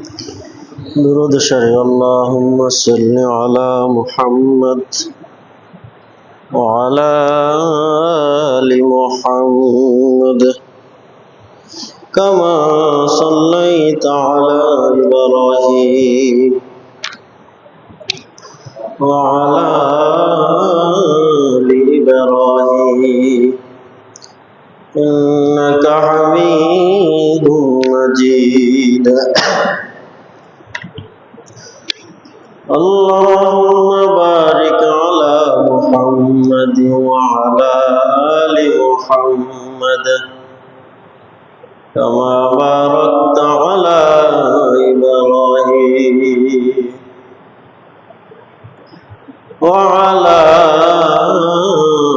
درود شريف اللهم صل على محمد وعلى آل محمد كما صليت على إبراهيم وعلى آل إبراهيم إنك حميد مجيد اللهم بارك على محمد وعلى آل محمد كما باركت على إبراهيم وعلى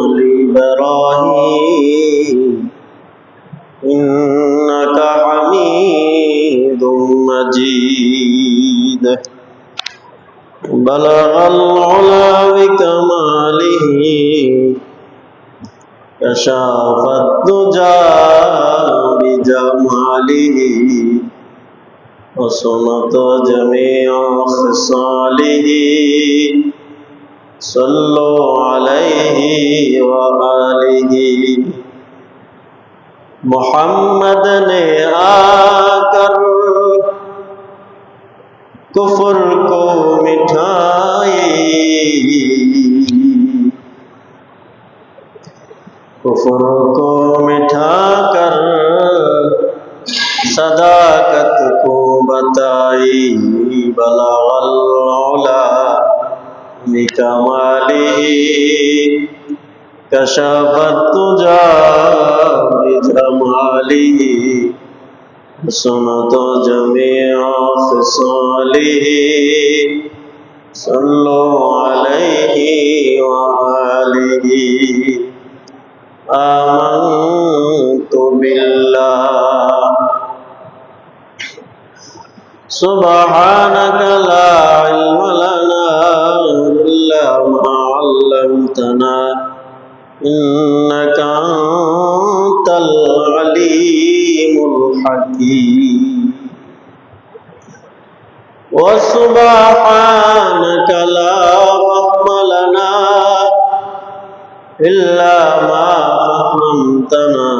آل إبراهيم إنك حميد مجيد بلغ العلا بكماله كشف الدجى بجماله وصنت جميع خصاله صلوا عليه وآله محمد نے آکر کفر کو مٹھائی کفر کو مٹھا کر صداقت کو بتائی بلغ العلا بکمالہ کشف الدجى بجمالہ سنت جميع خصاله صلوا عليه وآله آمنت بالله سبحانك لا علم لنا إلا ما علمتنا إنك أنت العليم الحكيم وسبحانك لا فهم لنا إلا ما فهمتنا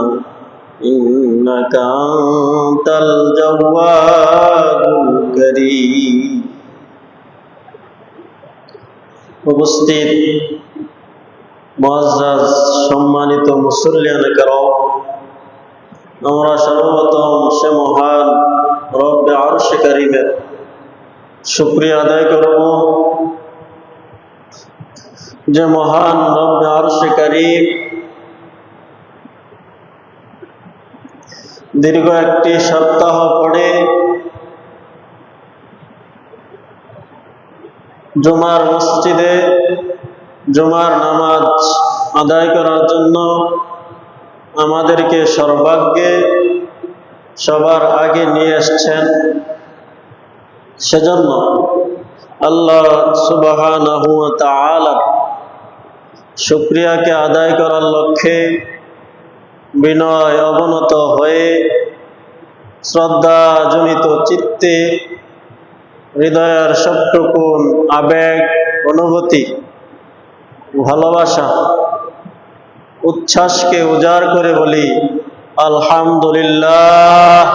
إنك أنت الجواد الكريم উপস্থিত মুআজ্জাজ সম্মানিত মুসল্লিয়ান কেরাম, আমরা সর্বপ্রথম সে মহান রব্বে আরশ কারীমের শুকরিয়া আদায় করব যে মহান রব্বে আরশ কারীম দীর্ঘ একটি সপ্তাহ পরে জুমার মসজিদে জুমার নামাজ আদায় করার জন্য আমাদেরকে সর্বাগ্যে সবার আগে নিয়ে এসেছেন। সেজন্য আল্লাহ সুবহানাহু ওয়া তাআলা শুকরিয়াকে আদায় করার লক্ষ্যে বিনয় অবনত হয়ে শ্রদ্ধাজনিত চিত্তে হৃদয়ের সবটুকুন আবেগ, অনুভূতি, ভালোবাসা, উচ্ছ্বাসকে উজাড় করে বলি আলহামদুলিল্লাহ।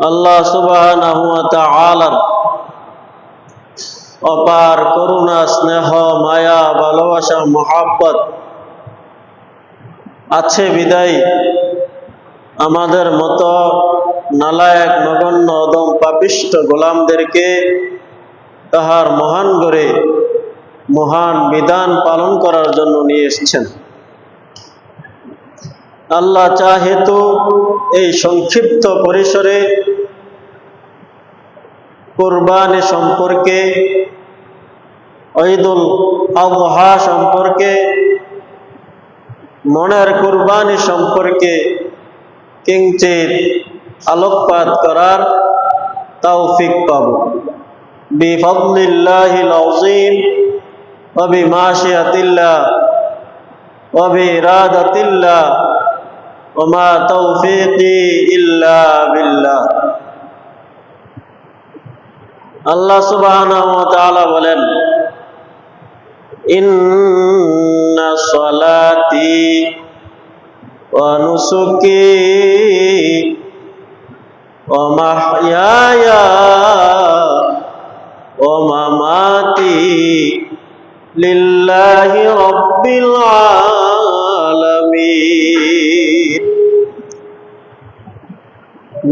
আল্লাহ সুবহানাহু ওয়া তাআলার অপার করুণা, স্নেহ, মায়া, ভালোবাসা, মহব্বত আছে বিদায় আমাদের মতো নালায়েক, নগণ্য, অদম, পাপিষ্ঠ গোলামদেরকে তাহার মহান গড়ে মহান বিধান পালন করার জন্য নিয়ে এসেছেন। আল্লাহ চাহেতু এই সংক্ষিপ্ত পরিসরে কুরবানি সম্পর্কে, ঈদুল আযহা সম্পর্কে, মনের কুরবানি সম্পর্কে কিঞ্চিত আলোকপাত করার তৌফিক পাব বিফাদলিল্লাহিল আযীম ওয়া বিমাশিয়াতিল্লাহ ওয়া বিইরাদাতিল্লাহ ওয়া মা তাওফীকি ইল্লা বিল্লাহ। আল্লাহ সুবহানাহু ওয়া তাআলা বলেন, ইন্না সলাতি ওয়া নুসুকি ওয়া মাহইয়ায়া ওয়া মামাতি লিল্লাহি রাব্বিল আলামিন।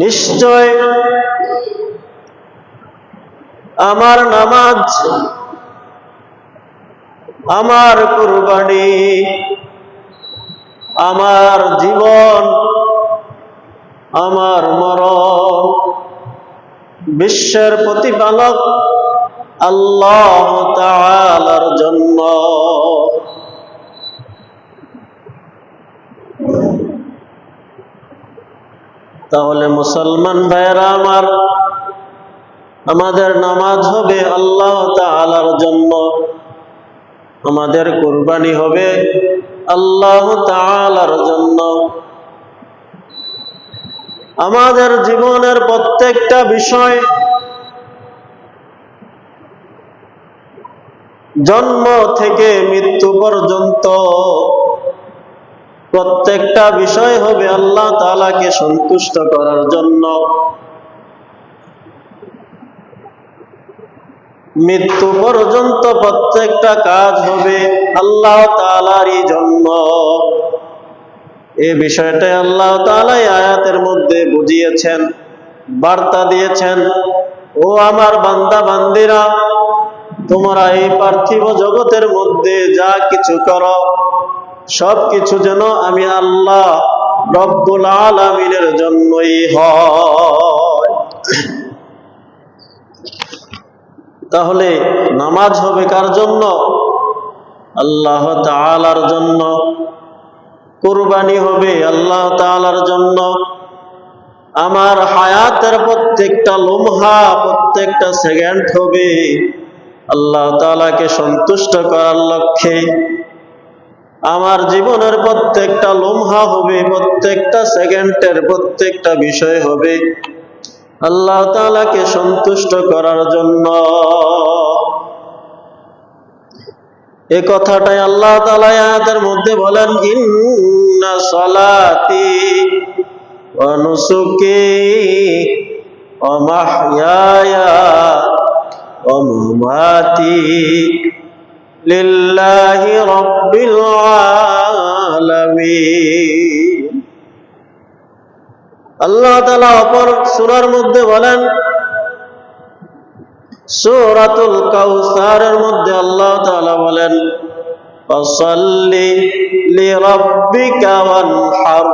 নিশ্চয় আমার নামাজ, আমার কুরবানি, আমার জীবন, আমার মরণ বিশ্বের প্রতিপালক আল্লাহ তাআলার জন্য। তাহলে মুসলমান ভাইয়েরা আমার, আমাদের নামাজ হবে আল্লাহ তাআলার জন্য, আমাদের কুরবানি হবে আল্লাহ তাআলার জন্য, আমাদের জীবনের প্রত্যেকটা বিষয়, জন্ম থেকে মৃত্যু পর্যন্ত প্রত্যেকটা বিষয় হবে আল্লাহ তাআলাকে সন্তুষ্ট করার জন্য। মৃত্যু পর্যন্ত প্রত্যেকটা কাজ হবে আল্লাহ তাআলারই জন্য। এই বিষয়টাই আল্লাহ তাআলা আয়াতের মধ্যে বুঝিয়েছেন, বার্তা দিয়েছেন, ও আমার বান্দা বান্দিরা, তোমরা এই পার্থিব জগতের মধ্যে যা কিছু করো সব কিছু যেন আমি আল্লাহ রব্বুল আলামিনের জন্যই হয়। তাহলে নামাজ হবে কার জন্য? আল্লাহ তাআলার জন্য। কুরবানি হবে আল্লাহ তাআলার জন্য। আমার হায়াতের প্রত্যেকটা লম্হা, প্রত্যেকটা সেকেন্ড হবে আল্লাহ তাআলাকে সন্তুষ্ট করার লক্ষ্যে। আমার জীবনের প্রত্যেকটা লম্হা হবে, প্রত্যেকটা সেকেন্ডের প্রত্যেকটা বিষয় হবে আল্লাহ তাআলাকে সন্তুষ্ট করার জন্য। এই কথাটাই আল্লাহ তাআলা আয়াতের মধ্যে বলেন, ইন্না সলাতি ওয়া নুসুকি ওয়া মাহইয়ায়া ওয়া মামাতি লিল্লাহি রাব্বিল আলামিন। আল্লাহ তাআলা অপর সূরার মধ্যে বলেন, সূরাতুল কাউসারের মধ্যে আল্লাহ তাআলা বলেন, ফাসাল্লি লিরাব্বিকা ওয়ানহার।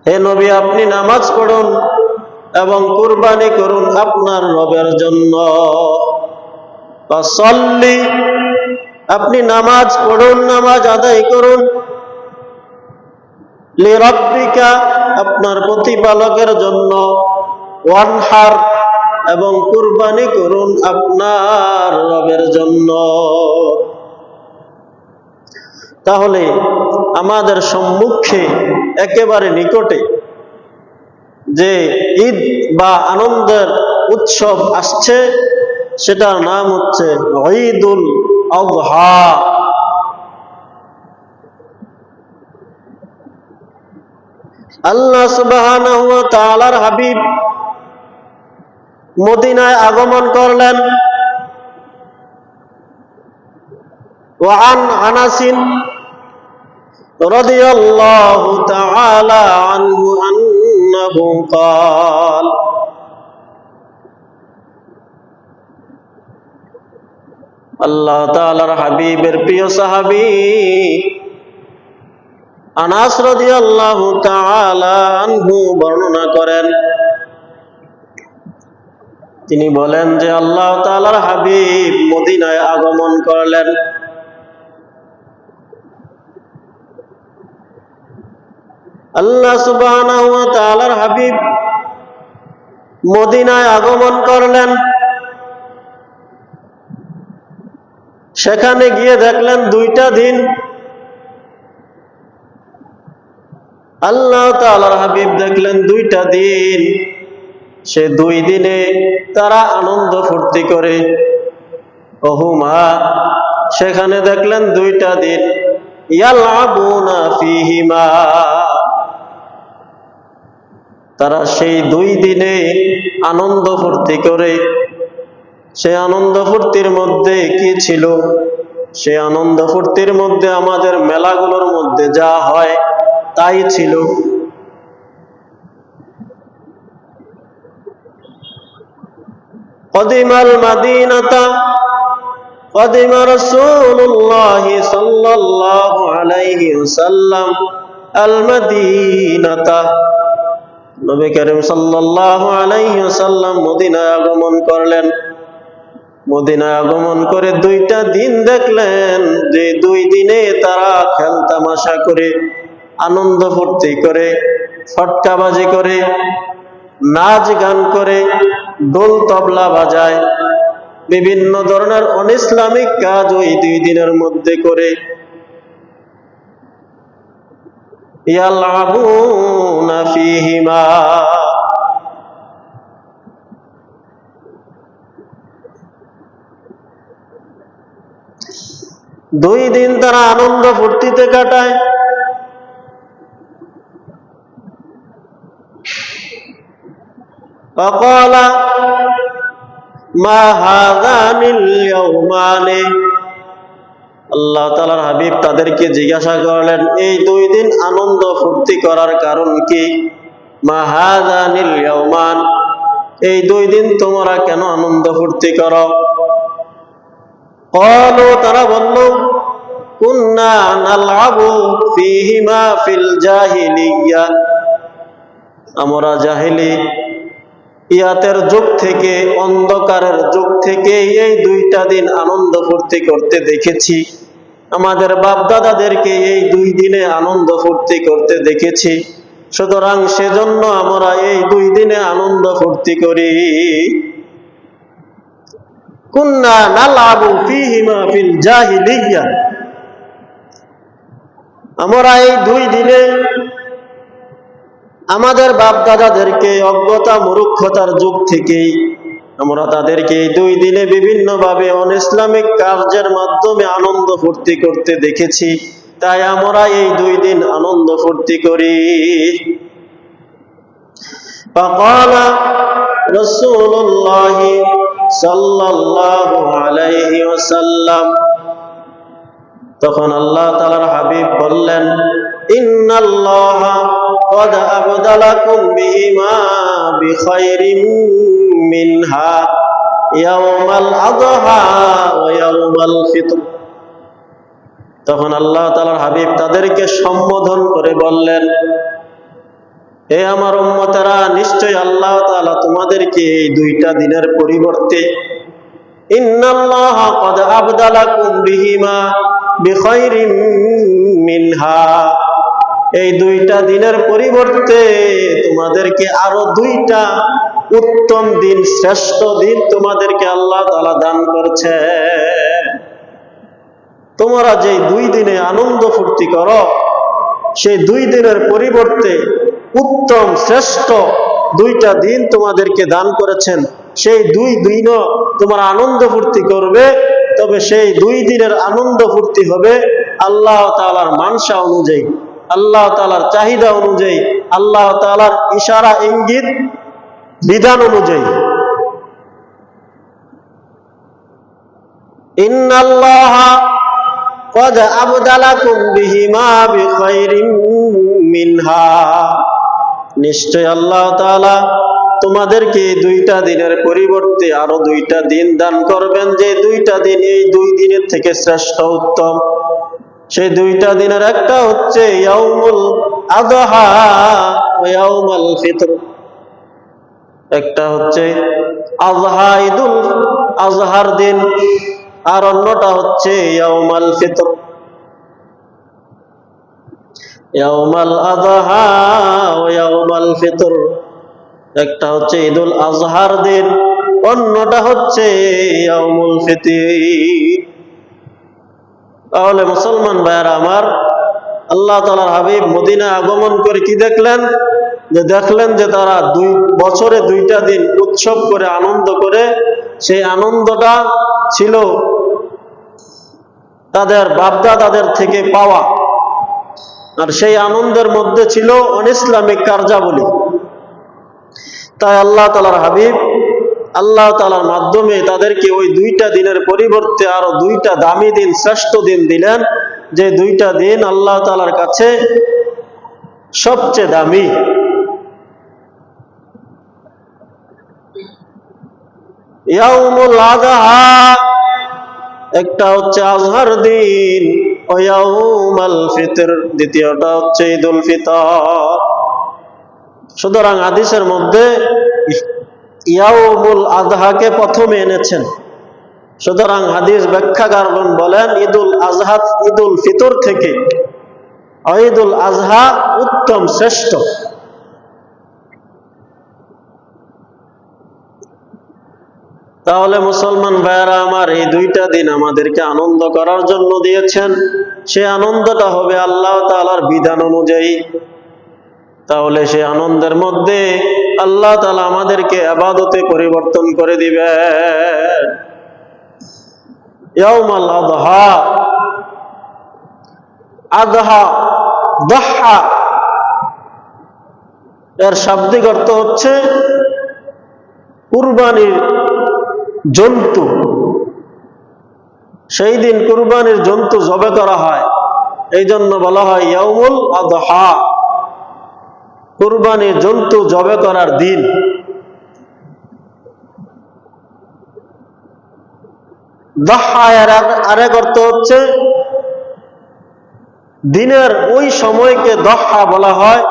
হে নবী, আপনি নামাজ পড়ুন এবং কুরবানি করুন আপনার রবের জন্য। ফাসাল্লি, আপনি নামাজ পড়ুন, নামাজ আদায় করুন, লিরাব্বিকা, আপনার প্রতিপালকের জন্য, ওয়ানহার, এবং কুরবানি করুন আপনার রবের জন্য। তাহলে আমাদের সম্মুখে একেবারে নিকটে যে ঈদ বা আনন্দের উৎসব আসছে, সেটার নাম হচ্ছে ঈদুল আযহা। আল্লাহ সুবহানাহু ওয়া তাআলার হাবিব মদিনায় আগমন করলেন। ওয়ান আনাসিন রাদিয়াল্লাহু তাআলা আনহু আন্নাহু قال আল্লাহ তাআলার হাবিবের প্রিয় সাহাবী আনাস রাদিয়াল্লাহু তাআলা আনহু বর্ণনা করেন, তিনি বলেন যে আল্লাহ তাআলার হাবিব মদিনায় আগমন করলেন। আল্লাহ সুবহানাহু ওয়া তাআলার হাবিব মদিনায় আগমন করলেন। সেখানে গিয়ে দেখলেন 2টা দিন আল্লাহ তাআলার হাবিব দেখলেন 2টা দিন সে 2 দিনে তারা আনন্দ ফুর্তি করে। ওহুমা, সেখানে দেখলেন 2টা দিন, ইয়ালআবুনা ফীহিমা, তারা সেই 2 দিনে আনন্দ ফুর্তি করে। সে আনন্দ ফুর্তির মধ্যে কি ছিল? সে আনন্দ ফুর্তির মধ্যে আমাদের মেলাগুলোর মধ্যে যা হয় তাই ছিল। কদিমাল মাদিনাতা, কদিমা রাসূলুল্লাহ সাল্লাল্লাহু আলাইহি ওয়াসাল্লাম আল মাদিনাতা, নবী করিম সাল্লাল্লাহু আলাইহি ওয়াসাল্লাম মদিনায় আগমন করলেন। মদিনায় আগমন করে 2টা দিন দেখলেন যে 2 দিনে তারা খেল তামাশা করে, আনন্দ ফুর্তি করে, ফটকাবাজি করে, নাচ গান করে, ঢোল তবলা বাজায়, বিভিন্ন ধরনের অনিসলামিক কাজ ওই 2 দিনের মধ্যে করে। ইয়ালআবুনা ফীহিমা, দুই দিন তারা আনন্দ ফুর্তিতে কাটায়। فقال ما هذان اليومان, আল্লাহ তাআলার হাবিব তাদেরকে জিজ্ঞাসা করলেন, এই 2 দিন আনন্দ ফুর্তি করার কারণ কি? মা হাযানিল ইয়াওমান, এই 2 দিন তোমরা কেন আনন্দ ফুর্তি করো? ক্বালু, তারা বলল, কুন্না নালআবু ফীহিমা ফিল জাহিলিয়্যা, আমরা জাহিলিয়াতের যুগ থেকে, অন্ধকারের যুগ থেকে এই 2টা দিন আনন্দ ফুর্তি করতে দেখেছি। আমাদের বাপ দাদাদেরকে এই 2 দিনে আনন্দ ফুর্তি করতে দেখেছি, সুতরাং সেজন্য আমরা এই 2 দিনে আনন্দ ফুর্তি করি। কুন্না নালআবু ফীহিমা ফিল জাহিলিয়্যা, আমরা এই 2 দিনে আমাদের বাপ দাদাদেরকে অজ্ঞতা মূর্খতার যুগ থেকেই আমরা তাদেরকে এই 2 দিনে বিভিন্ন ভাবে অনিসলামিক কার্যের মাধ্যমে আনন্দ ফুর্তি করতে দেখেছি, তাই আমরা এই 2 দিন আনন্দ ফুর্তি করি। فقال رسول الله صلى الله عليه وسلم, তখন আল্লাহ তাআলার হাবিব বললেন, ইন্নাল্লাহা قد أبدلكم بهما بخير منها يوم الأضحى ويوم الفطر, তখন আল্লাহ তাআলার হাবিব তাদেরকে সম্বোধন করে বললেন, হে আমার উম্মতেরা, নিশ্চয় আল্লাহ তাআলা তোমাদেরকে এই 2টা দিনের পরিবর্তে, ইন্নাল্লাহা قد أبدلكم بهما بخير منها, এই 2টা দিনের পরিবর্তে তোমাদেরকে আরো 2টা উত্তম দিন, শ্রেষ্ঠ দিন তোমাদেরকে আল্লাহ তাআলা দান করছে। তোমরা যে 2 দিনে আনন্দ ফুর্তি করো, সেই 2 দিনের পরিবর্তে উত্তম শ্রেষ্ঠ 2টা দিন তোমাদেরকে দান করেছেন। সেই 2 দিনও তোমরা আনন্দ ফুর্তি করবে, তবে সেই 2 দিনের আনন্দ ফুর্তি হবে আল্লাহ তাআলার মানসা অনুযায়ী, আল্লাহ তাআলার চাহিদা অনুযায়ী, আল্লাহ তাআলার ইশারা ইঙ্গিত বিধান অনুযায়ী। ইন্নাল্লাহা قد أبدلكم بهما بخير منها, নিশ্চয় আল্লাহ তাআলা তোমাদেরকে 2টা দিনের পরিবর্তে আরো 2টা দিন দান করবেন, যে 2টা দিন এই 2 দিনের থেকে শ্রেষ্ঠ উত্তম। সেই 2টা দিনের একটা হচ্ছে ইয়াউমুল আযহা ওয়া ইয়াউমুল ফিতর, একটা হচ্ছে আযহা ঈদুল আযহার দিন, আর অন্যটা হচ্ছে ইয়াউমুল ফিতর। ইয়াউমুল আযহা ওয়া ইয়াউমুল ফিতর, একটা হচ্ছে ঈদুল আযহার দিন, অন্যটা হচ্ছে ইয়াউমুল ফিতর। তাহলে মুসলমান ভাইয়েরা আমার, আল্লাহ তাআলার হাবিব মদিনা আগমন করে কি দেখলেন? যে দেখলেন যে তারা বছরে 2টা দিন উৎসব করে আনন্দ করে, সেই আনন্দটা ছিল তাদের বাপদাদাদের থেকে পাওয়া, আর সেই আনন্দের মধ্যে ছিল অনিসলামিক কার্যাবলী। তাই আল্লাহ তাআলার হাবিব আল্লাহ তাআলার মাধ্যমে তাদেরকে ওই 2টা দিনের পরিবর্তে আরো 2টা দামি দিন, শ্রেষ্ঠ দিন দিলেন, যে 2টা দিন আল্লাহ তাআলার কাছে সবচেয়ে দামি। ইয়াউমুল আযহা, একটা হচ্ছে আজহার দিন, ও ইয়াউমুল ফিতর, দ্বিতীয়টা হচ্ছে ঈদুল ফিতর। সুতরাং হাদিসের মধ্যে ইয়াউমুল আযহাকে প্রথমে এনেছেন। সুতরাং হাদিস ব্যাখ্যাকারগণ বলেন ঈদুল আযহা, ঈদুল ফিতর থেকে ঈদুল আযহা উত্তম, শ্রেষ্ঠ। তাহলে মুসলমান ভাইয়েরা আমার, এই 2টা দিন আমাদেরকে আনন্দ করার জন্য দিয়েছেন, সে আনন্দটা হবে আল্লাহ তাআলার বিধান অনুযায়ী। তাহলে সেই আনন্দের মধ্যে আল্লাহ তাআলা আমাদেরকে ইবাদতে পরিবর্তন করে দিবেন। ইয়াউমুল আযহা, আযহা, দাহা এর শাব্দিক অর্থ হচ্ছে কুরবানির জন্তু। সেই দিন কুরবানির জন্তু জবে করা হয়, এই জন্য বলা হয় ইয়াউমুল আযহা, কুরবানির জন্তু জবে করার দিন। দাহা এর আরেক অর্থ হচ্ছে দিনের ওই সময়কে দাহা বলা হয়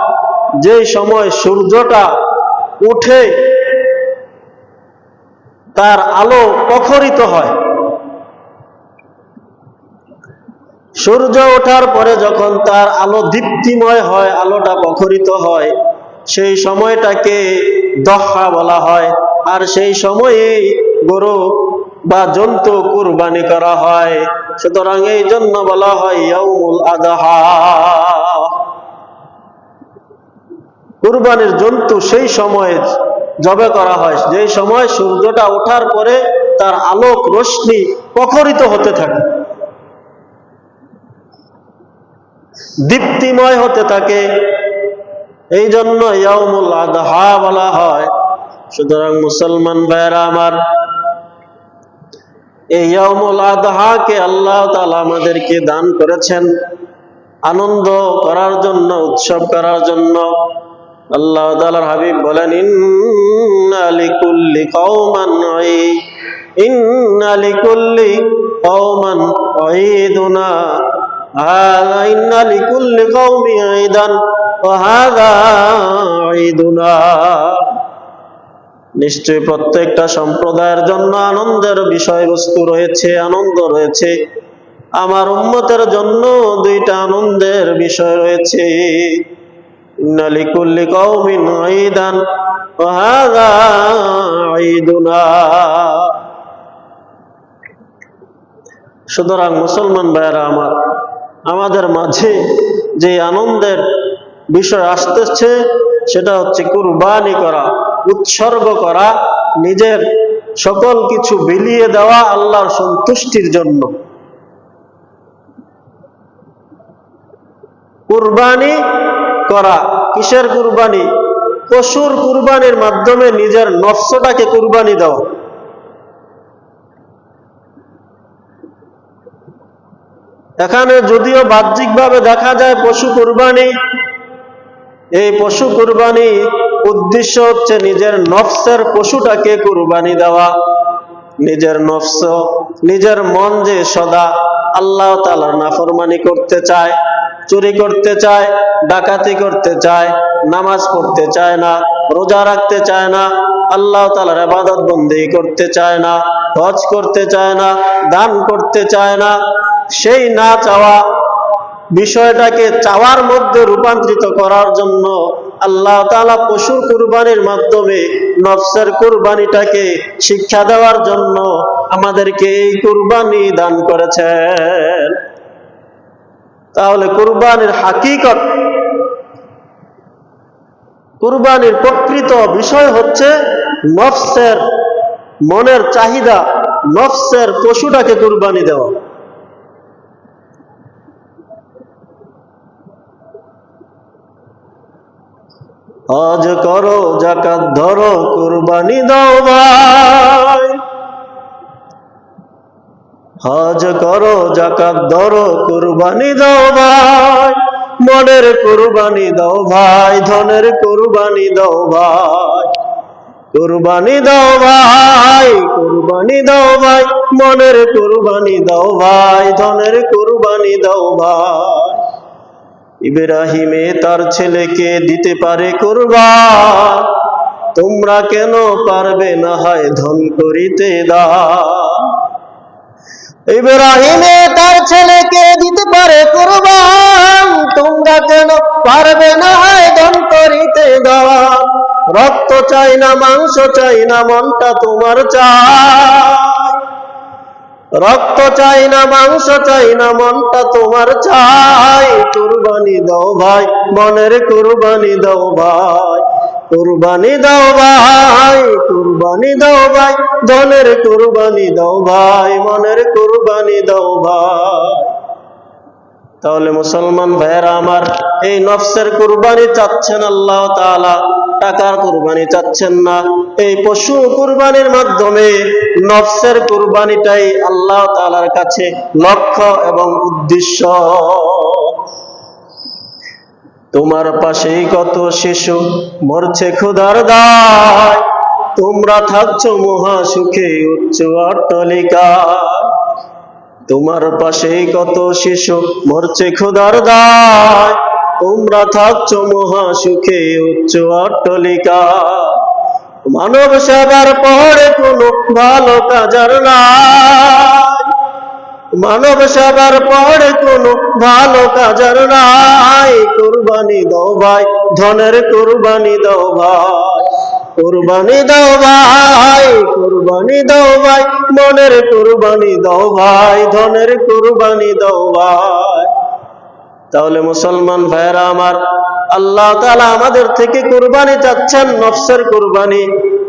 যে সময় সূর্যটা উঠে তার আলো প্রখরিত হয়। সূর্য ওঠার পরে যখন তার আলো দীপ্তিময় হয়, আলোটা প্রখরিত হয়, সেই সময়টাকে দাহা বলা হয়। আর সেই সময়ে গরু বা জন্তু কুরবানি করা হয়। সুতরাং এই জন্য বলা হয় ইয়াউমুল আযহা। কুরবানির জন্তু সেই সময়ে জবে করা হয় যেই সময় সূর্যটা ওঠার পরে তার আলোক রশ্মি প্রখরিত হতে থাকে, দীপ্তিময় হতে থাকে, এই জন্য ইয়াউমুল আযহা বলা হয়। সুতরাং মুসলমান ভাইয়েরা আমার, এই ইয়াউমুল আযহাকে আল্লাহ তাআলা আমাদেরকে দান করেছেন আনন্দ করার জন্য, উৎসব করার জন্য। আল্লাহ তাআলার হাবিব বলেন ইন্না লিকুল্লি কওমান ঈদুনা, ইন্না লিকুল্লি কওমিন ঈদান ওয়া হাযা ঈদুনা। নিশ্চয় প্রত্যেকটা সম্প্রদায়ের জন্য আনন্দের বিষয়বস্তু রয়েছে, আনন্দ রয়েছে। আমার উম্মতের জন্য 2টা আনন্দের বিষয় রয়েছে। ইন্না লিকুল্লি কওমিন ঈদান ওয়া হাযা ঈদুনা। সুতরাং মুসলমান ভাইয়েরা আমার, আমাদের মাঝে যে আনন্দের বিষয় আসতেছে সেটা হচ্ছে কুরবানি করা, উৎসর্গ করা, নিজের সকল কিছু বিলিয়ে দেওয়া আল্লাহর সন্তুষ্টির জন্য। কুরবানি করা, কিসের কুরবানি? পশুর কুরবানির মাধ্যমে নিজের নফসটাকে কুরবানি দেওয়া। এখানে যদিও বাহ্যিকভাবে দেখা যায় পশু কুরবানি, এই পশু কুরবানি উদ্দেশ্য হচ্ছে নিজের নফসের পশুটাকে কুরবানি দেওয়া। নিজের নফস, নিজের মন যে সদা আল্লাহ তাআলার নাফরমানি করতে চায়, চুরি করতে চায়, ডাকাতি করতে চায়, নামাজ পড়তে চায় না, রোজা রাখতে চায় না, আল্লাহ তাআলার ইবাদত বন্দেগী করতে চায় না, হজ করতে চায় না, দান করতে চায় না, সেই না চাওয়া বিষয়টাকে চাওয়ার মধ্যে রূপান্তরিত করার জন্য আল্লাহ তাআলা পশুর কুরবানির মাধ্যমে নফসের কুরবানিটাকে শিক্ষা দেওয়ার জন্য আমাদেরকে এই কুরবানি দান করেছেন। তাহলে কুরবানির হাকিকত কুরবানির প্রকৃত বিষয় হচ্ছে নফসের মনের চাহিদা, নফসের পশুটাকে কুরবানি দেওয়া। হজ করো, যাকাত ধরো, কুরবানি দাও ভাই। হজ করো, যাকাত ধরো, কুরবানি দাও ভাই। মনের কুরবানি দাও ভাই, ধনের কুরবানি দাও ভাই। কুরবানি দাও ভাই, কুরবানি দাও ভাই। মনের কুরবানি দাও ভাই, ধনের কুরবানি দাও ভাই। ইব্রাহিমে তার ছেলেকে দিতে পারে কুরবান, তোমরা কেন পারবে না হয় ধন করিতে দান। ইব্রাহিমে তার ছেলেকে দিতে পারে কুরবান, তোমরা কেন পারবে না হয় ধন করিতে দান। রক্ত চাই না, মাংস চাই না, মনটা তোমার চাই। রক্ত চাই না, মাংস চাই না, মনটা তোমার চাই। কুরবানি দাও ভাই, মনের কুরবানি দাও ভাই। কুরবানি দাও ভাই, কুরবানি দাও ভাই। ধনের কুরবানি দাও ভাই, মনের কুরবানি দাও ভাই। তাহলে মুসলমান ভাইয়েরা আমার, এই নফসের কুরবানি চাচ্ছেন আল্লাহ তাআলা, টাকার কুরবানি চাচ্ছেন না। এই পশু কুরবানির মাধ্যমে নফসের কুরবানিটাই আল্লাহ তাআলার কাছে লক্ষ্য এবং উদ্দেশ্য। তোমার পাশেই কত শিশু মরছে ক্ষুধার দায়, তোমরা থাকছো মহা সুখে উচ্চ অট্টালিকায়। তোমার পাশেই কত শিশু মরছে ক্ষুধার দায়, তোমরা থাকছো মহা সুখে উচ্চ অট্টালিকায়। মানব সেবার পরে কোনো ভালো কাজার নাই, মানব সেবার পরে কোনো ভালো কাজার নাই। কুরবানি দাও ভাই, ধনের কুরবানি দাও ভাই। কুরবানি দাও ভাই, কুরবানি দাও ভাই। মনের কুরবানি দাও ভাই, ধনের কুরবানি দাও ভাই। তাহলে মুসলমান ভাইয়েরা আমার, আল্লাহ তাআলা আমাদের থেকে কুরবানি চাচ্ছেন, নফসের কুরবানি।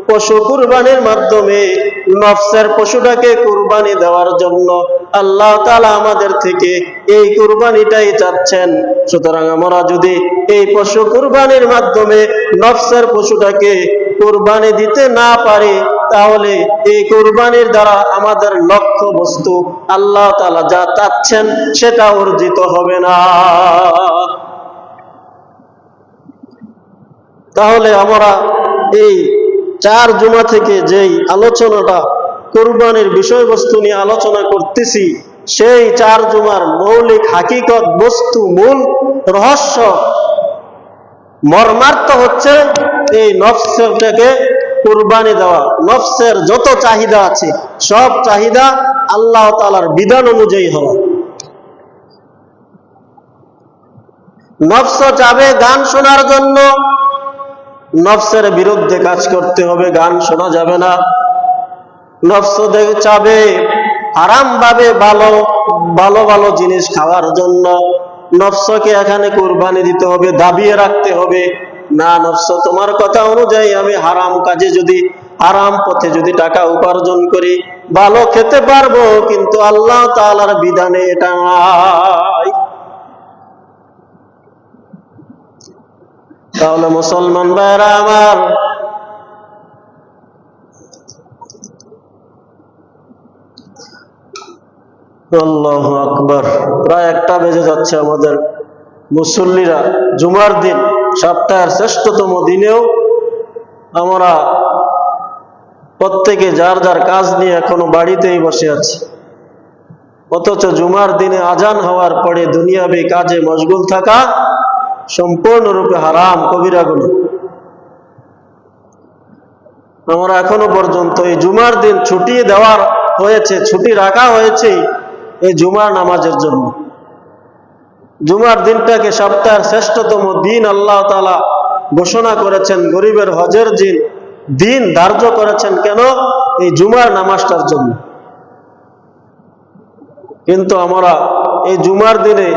পশু কুরবানির মাধ্যমে নফসের পশুটাকে কুরবানি দেওয়ার জন্য আল্লাহ তাআলা আমাদের থেকে এই কুরবানিটাই চাচ্ছেন। সুতরাং আমরা যদি এই পশু কুরবানির মাধ্যমে নফসের পশুটাকে কুরবানি দিতে না পারি, তাহলে এই কুরবানির দ্বারা আমাদের লক্ষ্য বস্তু আল্লাহ তাআলা যা চাচ্ছেন সেটা অর্জিত হবে না। তাহলে আমরা এই 4 জুমা থেকে যেই আলোচনাটা কুরবানির বিষয়বস্তু নিয়ে আলোচনা করতেছি, সেই 4 জুমার মৌলিক হাকিকত, বস্তু, মূল রহস্য, মর্মার্থ হচ্ছে এই নফসটাকে কুরবানি দেওয়া। নফসের যত চাহিদা আছে সব চাহিদা আল্লাহ তাআলার বিধান অনুযায়ী হওয়া। নফস চাবে গান শোনার জন্য, নফসের বিরুদ্ধে কাজ করতে হবে, গান শোনা যাবে না। নফস চাবে আরাম ভাবে ভালো ভালো ভালো জিনিস খাওয়ার জন্য, নফসকে এখানে কুরবানি দিতে হবে, দাবিয়ে রাখতে হবে। না, নফস তোমার কথা অনুযায়ী আমি হারাম কাজে যদি, হারাম পথে যদি টাকা উপার্জন করি ভালো খেতে পারবো, কিন্তু আল্লাহ তাআলার বিধানে এটা নাই। তাহলে মুসলমান ভাইরা আমার, আল্লাহু আকবার, প্রায় 1টা বেজে যাচ্ছে। আমাদের মুসল্লিরা জুমার দিন, সপ্তাহের শ্রেষ্ঠতম দিনেও আমরা প্রত্যেকে যার যার কাজ নিয়ে এখনো বাড়িতেই বসে আছি, অথচ জুমার দিনে আজান হওয়ার পরে দুনিয়াবি কাজে মশগুল থাকা সম্পূর্ণরূপে হারাম, কবিরা গুনাহ। আমরা এখনো পর্যন্ত এই জুমার দিন ছুটি দেওয়ার হয়েছে, ছুটি রাখা হয়েছে এই জুমার নামাজের জন্য। জুমার দিনটাকে সপ্তাহের শ্রেষ্ঠতম দিন আল্লাহ তাআলা ঘোষণা করেছেন, গরিবের হজের দিন ধার্য করেছেন। কেন? এই জুমার নামাজটার জন্য। কিন্তু আমরা এই জুমার দিনে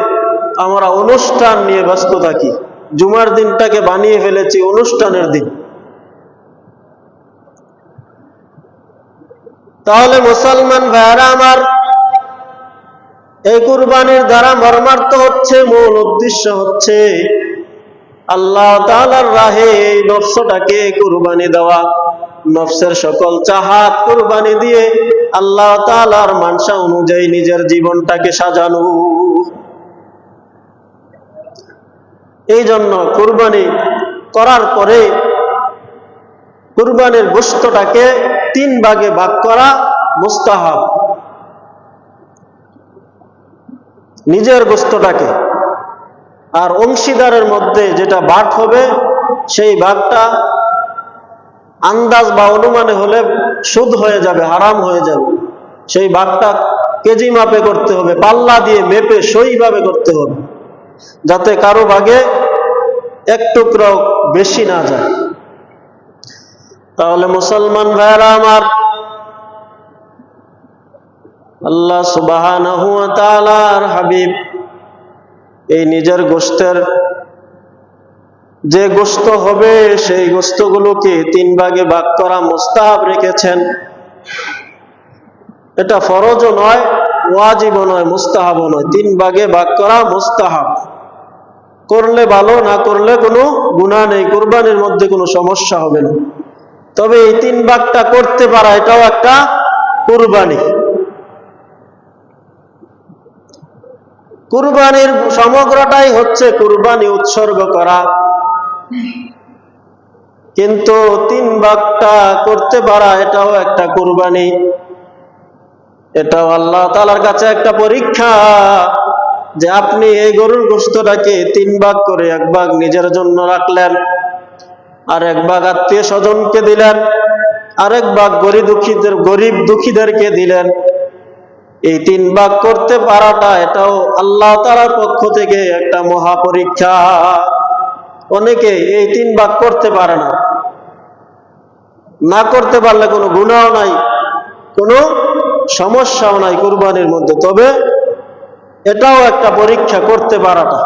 আমরা অনুষ্ঠান নিয়ে ব্যস্ত থাকি, জুমার দিনটাকে বানিয়ে ফেলেছি অনুষ্ঠানের দিন। তাহলে মুসলমান ভাইরা আমার, এই কুরবানির দ্বারা মর্মার্থ হচ্ছে, মূল উদ্দেশ্য হচ্ছে আল্লাহ তাআলার রাহে এই নফসটাকে কুরবানি দেওয়া, নফসের সকল চাহাত কুরবানি দিয়ে আল্লাহ তাআলার মানসা অনুযায়ী নিজের জীবনটাকে সাজানো। এই জন্য কুরবানি করার পরে কুরবানির গোশতটাকে 3 ভাগে ভাগ করা মুস্তাহাব। নিজের গোশতটাকে, আর অংশীদারের মধ্যে যেটা ভাগ হবে সেই ভাগটা আন্দাজ বা অনুমানে হলে সুদ হয়ে যাবে, হারাম হয়ে যাবে। সেই ভাগটা কেজি মাপে করতে হবে, পাল্লা দিয়ে মেপে সইভাবে করতে হবে, যাতে কারো ভাগে এক টুকরো বেশি না যায়। তাহলে মুসলমান ভাইরা আমার, আল্লাহ সুবহানাহু ওয়া তাআলার হাবিব এই নিজের গোশতের যে গোশত হবে সেই গোশতগুলোকে 3 ভাগে ভাগ করা মুস্তাহাব রেখেছেন। এটা ফরজও নয়, ওয়াজিবও নয়, মুস্তাহাবও নয়। 3 ভাগে ভাগ করা মুস্তাহাব। করলে ভালো, না করলে কোনো গুনাহ নেই, কুরবানির মধ্যে কোনো সমস্যা হবে না। তবে এই 3 ভাগটা করতে পারা এটাও একটা কুরবানি। কুরবানির সমগ্রটাই হচ্ছে কুরবানি উৎসর্গ করা, কিন্তু 3 ভাগটা করতে পারা এটাও একটা কুরবানি। এটাও আল্লাহ তাআলার কাছে একটা পরীক্ষা, যে আপনি এই গরুর গোশতটাকে 3 ভাগ করে 1 ভাগ নিজের জন্য রাখলেন, আর 1 ভাগ আত্মীয় স্বজনকে দিলেন, আর 1 ভাগ গরিব দুঃখীদেরকে দিলেন। এই 3 ভাগ করতে পারাটা এটাও আল্লাহ তাআলার পক্ষ থেকে একটা মহা পরীক্ষা। অনেকে এই 3 ভাগ করতে পারে না, না করতে পারলে কোনো গুনাহ নাই, কোনো সমস্যাও নাই কুরবানির মধ্যে। তবে এটাও একটা পরীক্ষা করতে পারাটা।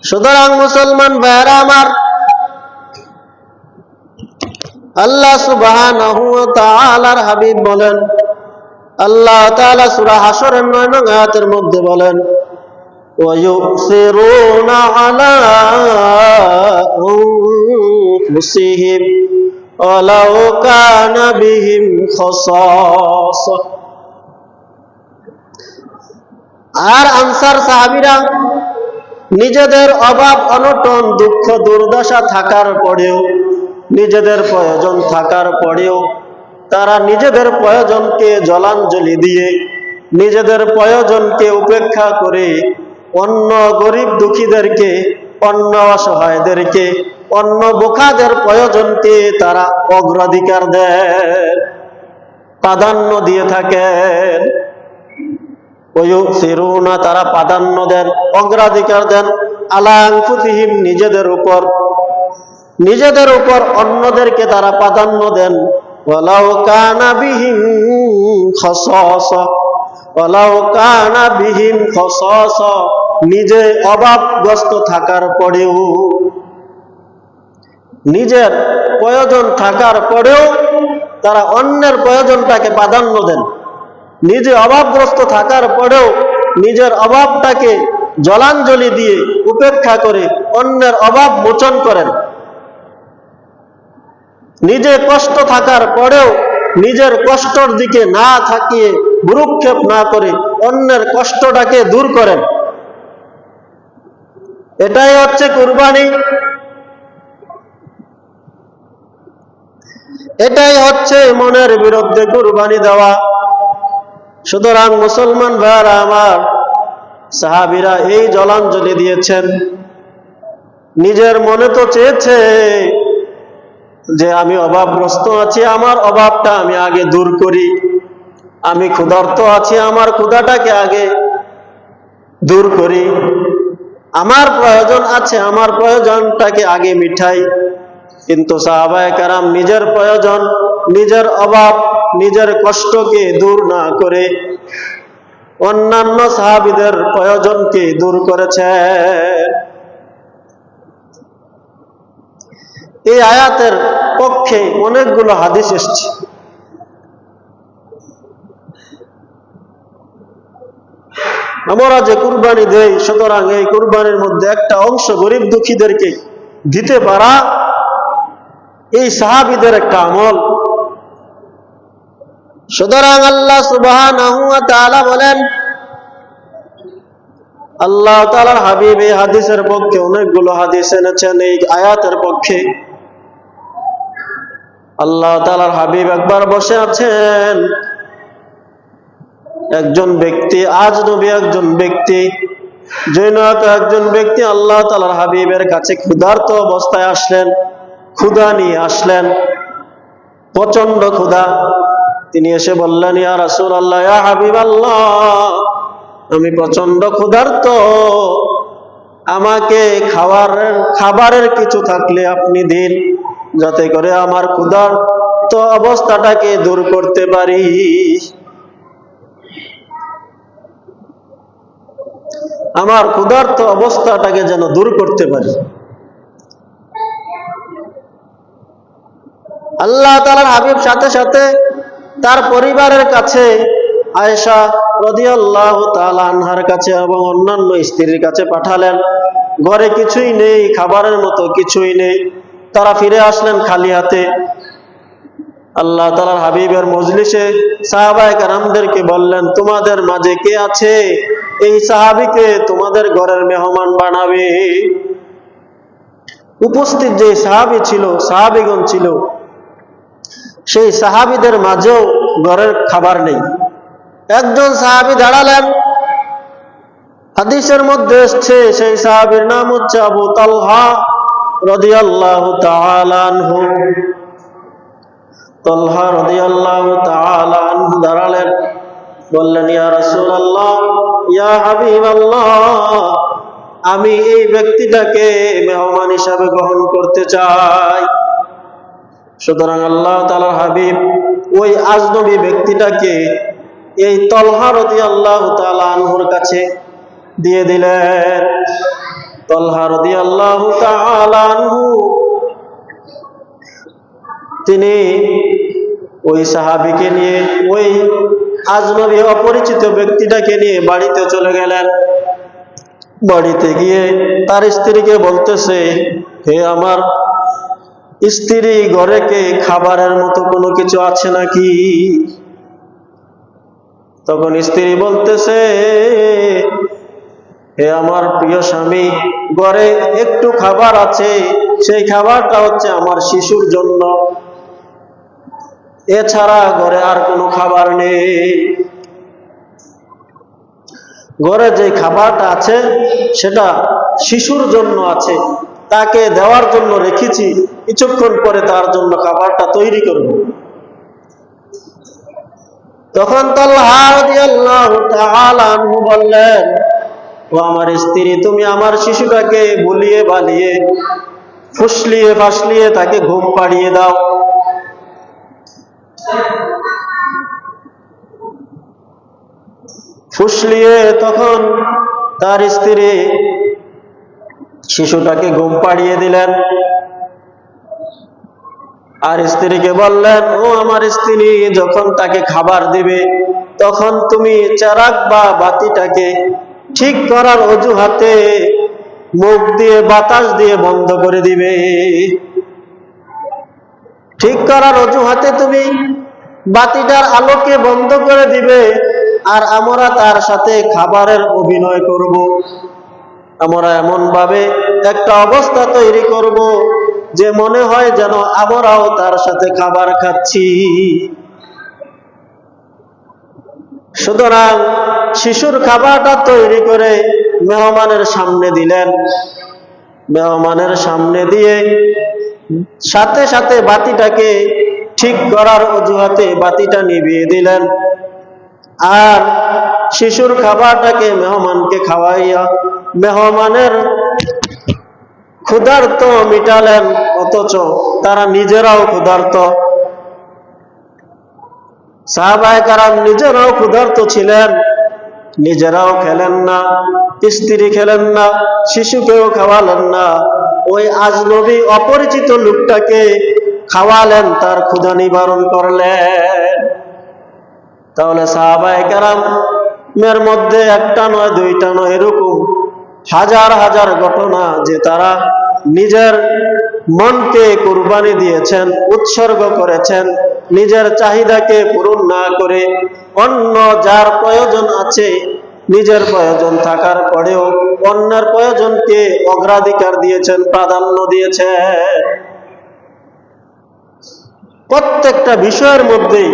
সুতরাং মুসলমান ভাইরা আমার, আল্লাহ সুবহানাহু ওয়া তাআলার হাবিব বলেন, আল্লাহ তাআলা সূরা হাশরের 9 নং আয়াতের মধ্যে বলেন, ওয়া ইউসিরুনা আলা আনফুসিহিম ওয়ালাউ কানা বিহিম খাসাসা। আর আনসার সাহাবীরা নিজেদের অভাব অনটন দুঃখ দুর্দশা থাকার পরেও, নিজেদের প্রয়োজন থাকার পরেও তারা নিজেদের প্রয়োজনকে জলাঞ্জলি দিয়ে, নিজেদের প্রয়োজনকে উপেক্ষা করে অন্য গরিব দুঃখীদেরকে, অন্য অসহায়দেরকে, অন্য বোকাদের প্রয়োজনকে তারা অগ্রাধিকার দেন, প্রাধান্য দিয়ে থাকেন। ওয়ুসিরুনা, তারা প্রাধান্য দেন, অগ্রাধিকার দেন, আলা আনফুসিহিম, নিজেদের উপর অন্যদেরকে তারা প্রাধান্য দেন। ওয়ালাউ কানা বিহিম খাসাসা, ওয়ালাউ কানা বিহিম খাসাসা, নিজে অভাবগ্রস্ত থাকার পরেও, নিজের প্রয়োজন থাকার পরেও তারা অন্যের প্রয়োজনটাকে প্রাধান্য দেন। নিজে অভাবগ্রস্ত থাকার পরেও নিজের অভাবটাকে জলাঞ্জলি দিয়ে উপেক্ষা করে অন্যের অভাব মোচন করেন। নিজে কষ্ট থাকার পরেও নিজের কষ্টর দিকে না থাকিয়ে, ভ্রুক্ষেপ না করে অন্যের কষ্টটাকে দূর করেন। এটাই হচ্ছে কুরবানি, এটাই হচ্ছে মনের বিরুদ্ধে কুরবানি দেওয়া। সুতরাং মুসলমান ভাইরা আমার, সাহাবীরা এই জলাঞ্জলি দিয়েছেন। নিজের মনে তো চেয়েছে যে আমি অভাবগ্রস্ত আছি, আমার অভাবটা আমি আগে দূর করি, আমি ক্ষুধার্ত আছি, আমার ক্ষুধাটাকে আগে দূর করি, আমার প্রয়োজন আছে, আমার প্রয়োজনটাকে আগে মিটাই। কিন্তু সাহাবায়ে কেরাম নিজের প্রয়োজন, নিজের অভাব, নিজের কষ্টকে দূর না করে অন্যান্য সাহাবীদের প্রয়োজনকে দূর করেছেন। এই আয়াতের পক্ষে অনেকগুলো হাদিস এসেছে। আমরা যে কুরবানি দেই, সুতরাং এই কুরবানির মধ্যে একটা অংশ গরিব দুঃখীদেরকে দিতে পারা এই সাহাবীদের একটা আমল। সুতরাং আল্লাহ সুবহানাহু ওয়া তাআলা বলেন, আল্লাহ তাআলার হাবিব এই হাদিসের পক্ষে অনেকগুলো হাদিস এনেছেন। এই আয়াতের পক্ষে আল্লাহ তাআলার হাবিব একবার বসে আছেন, একজন ব্যক্তি, আজনবী একজন ব্যক্তি, জৈনক একজন ব্যক্তি আল্লাহ তাআলার হাবিবের কাছে ক্ষুধার্ত অবস্থায় আসলেন, ক্ষুধা নিয়ে আসলেন, প্রচন্ড ক্ষুধা। তিনি এসে বললেন, ইয়া রাসূলুল্লাহ, ইয়া হাবিবাল্লাহ, আমি প্রচন্ড ক্ষুধার্ত, আমাকে খাবারের কিছু থাকলে আপনি দিন, যাতে করে আমার ক্ষুধার্ত অবস্থাটাকে দূর করতে পারি। আমার ক্ষুধার্ত অবস্থাটাকে যেন দূর করতে পারি। আল্লাহ তাআলার হাবিব সাথে সাথে তার পরিবারের কাছে, আয়েশা রাদিয়াল্লাহু তাআলা আনহার কাছে এবং অন্যান্য স্ত্রীর কাছে পাঠালেন। ঘরে কিছুই নেই, খাবারের মতো কিছুই নেই। তারা ফিরে আসলেন খালি হাতে। আল্লাহ তাআলার হাবিবের মজলিসে সাহাবায়ে কেরামদেরকে বললেন, তোমাদের মাঝে কে আছে এই সাহাবীকে তোমাদের ঘরের মেহমান বানাবে? উপস্থিত যে সাহাবী ছিল, সাহাবীগণ ছিল, সেই সাহাবীদের মাঝেও ঘরের খাবার নেই। একজন সাহাবী দাঁড়ালেন, হাদিসের মধ্যে এসেছে সেই সাহাবীর নাম হচ্ছে আবু তালহা রাদিয়াল্লাহু তাআলা আনহু। তালহা রাদিয়াল্লাহু তাআলা আনহু দাঁড়ালেন, বললেন, ইয়া রাসূলুল্লাহ, ইয়া হাবিবাল্লাহ, আমি এই ব্যক্তিটাকে মেহমান হিসাবে গ্রহণ করতে চাই। সুতরাং আল্লাহ তাআলার হাবিব ওই আজনবী ব্যক্তিটাকে এই তালহা রাদিয়াল্লাহু তাআলা আনহুর কাছে দিয়ে দিলেন। তালহা রাদিয়াল্লাহু তাআলা আনহু তিনি ওই সাহাবীকে নিয়ে, ওই আজনবী অপরিচিত ব্যক্তিটাকে নিয়ে বাড়িতে চলে গেলেন। বাড়িতে গিয়ে তার স্ত্রীকে বলতেছে, হে আমার স্ত্রী, ঘরে কে খাবারের মতো কোনো কিছু আছে নাকি? তখন স্ত্রী বলতেছে, হে আমার প্রিয় স্বামী, ঘরে একটু খাবার আছে, সেই খাবারটা হচ্ছে আমার শিশুর জন্য, এছাড়া ঘরে আর কোনো খাবার নেই। ঘরে যে খাবারটা আছে সেটা শিশুর জন্য আছে, তাকে দেওয়ার জন্য রেখেছি, কিছুক্ষণ পরে তার জন্য খাবারটা তৈরি করব। তখন তালহা রাদিয়াল্লাহু তাআলা আনহু বললেন, ও আমার স্ত্রী, তুমি আমার শিশুটাকে ভুলিয়ে বালিয়ে, ফুসলিয়ে ফাসলিয়ে তাকে ঘুম পাড়িয়ে দাও। ফুসলিয়ে তখন তার স্ত্রী শিশুটাকে ঘুম পাড়িয়ে দিলেন। আর স্ত্রীকে বললেন, ও আমার স্ত্রী, যখন তাকে খাবার দিবে তখন তুমি চারাক বা বাতিটাকে ঠিক করার অজুহাতে মুখ দিয়ে বাতাস দিয়ে বন্ধ করে দিবে। ঠিক করার অজুহাতে তুমি বাতিটার আলোকে বন্ধ করে দিবে, আর আমরা তার সাথে খাবারের অভিনয় করব। আমরা এমন ভাবে একটা অবস্থা তৈরি করব যে মনে হয় যেন আমরাও তার সাথে খাবার খাচ্ছি। সুতরাং শিশুর খাবারটা তৈরি করে মেহমানের সামনে দিলেন। মেহমানের সামনে দিয়ে সাথে সাথে বাতিটাকে ঠিক করার অজুহাতে বাতিটা নিভিয়ে দিলেন, আর শিশুর খাবারটাকে মেহমানকে খাওয়াইয়া মেহমানের ক্ষুধার্ত মিটালেন, অথচ তারা নিজেরাও ক্ষুধার্ত। সাহাবায়ে কেরাম নিজেরাও ক্ষুধার্ত ছিলেন, নিজেরাও খেলেন না, স্ত্রী খেলেন না, শিশুকেও খাওয়ালেন না, ওই আজনবী অপরিচিত লোকটাকে খাওয়ালেন, তার ক্ষুধা নিবারণ করলেন। তাহলে সাহাবায়ে কেরামের মধ্যে একটা নয়, দুইটা নয়, এরকম হাজার হাজার ঘটনা যে তারা নিজের মনকে কুরবানি দিয়েছেন, উৎসর্গ করেছেন, নিজের চাহিদাকে পূরণ না করে অন্য যার প্রয়োজন আছে, নিজের প্রয়োজন থাকার পরেও অন্যের প্রয়োজনকে অগ্রাধিকার দিয়েছেন, প্রাধান্য দিয়েছেন। প্রত্যেকটা বিষয়ের মধ্যেই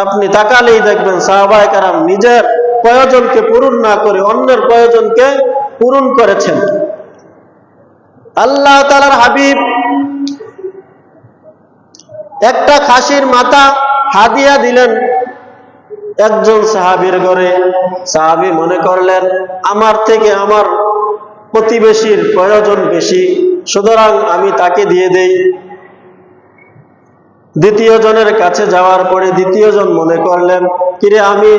আপনি তাকালেই দেখবেন সাহাবায়ে কেরাম নিজের প্রয়োজনকে পূরণ না করে অন্যের প্রয়োজনকে পূরণ করেছেন। আল্লাহ তাআলার হাবিব একটা খাসির মাথা হাদিয়া দিলেন একজন সাহাবীর ঘরে। সাহাবী মনে করলেন আমার থেকে আমার প্রতিবেশীর প্রয়োজন বেশি, সুতরাং আমি তাকে দিয়ে দেই। দ্বিতীয় জনের কাছে যাওয়ার পরে দ্বিতীয় জন মনে করলেন কিরে, আমি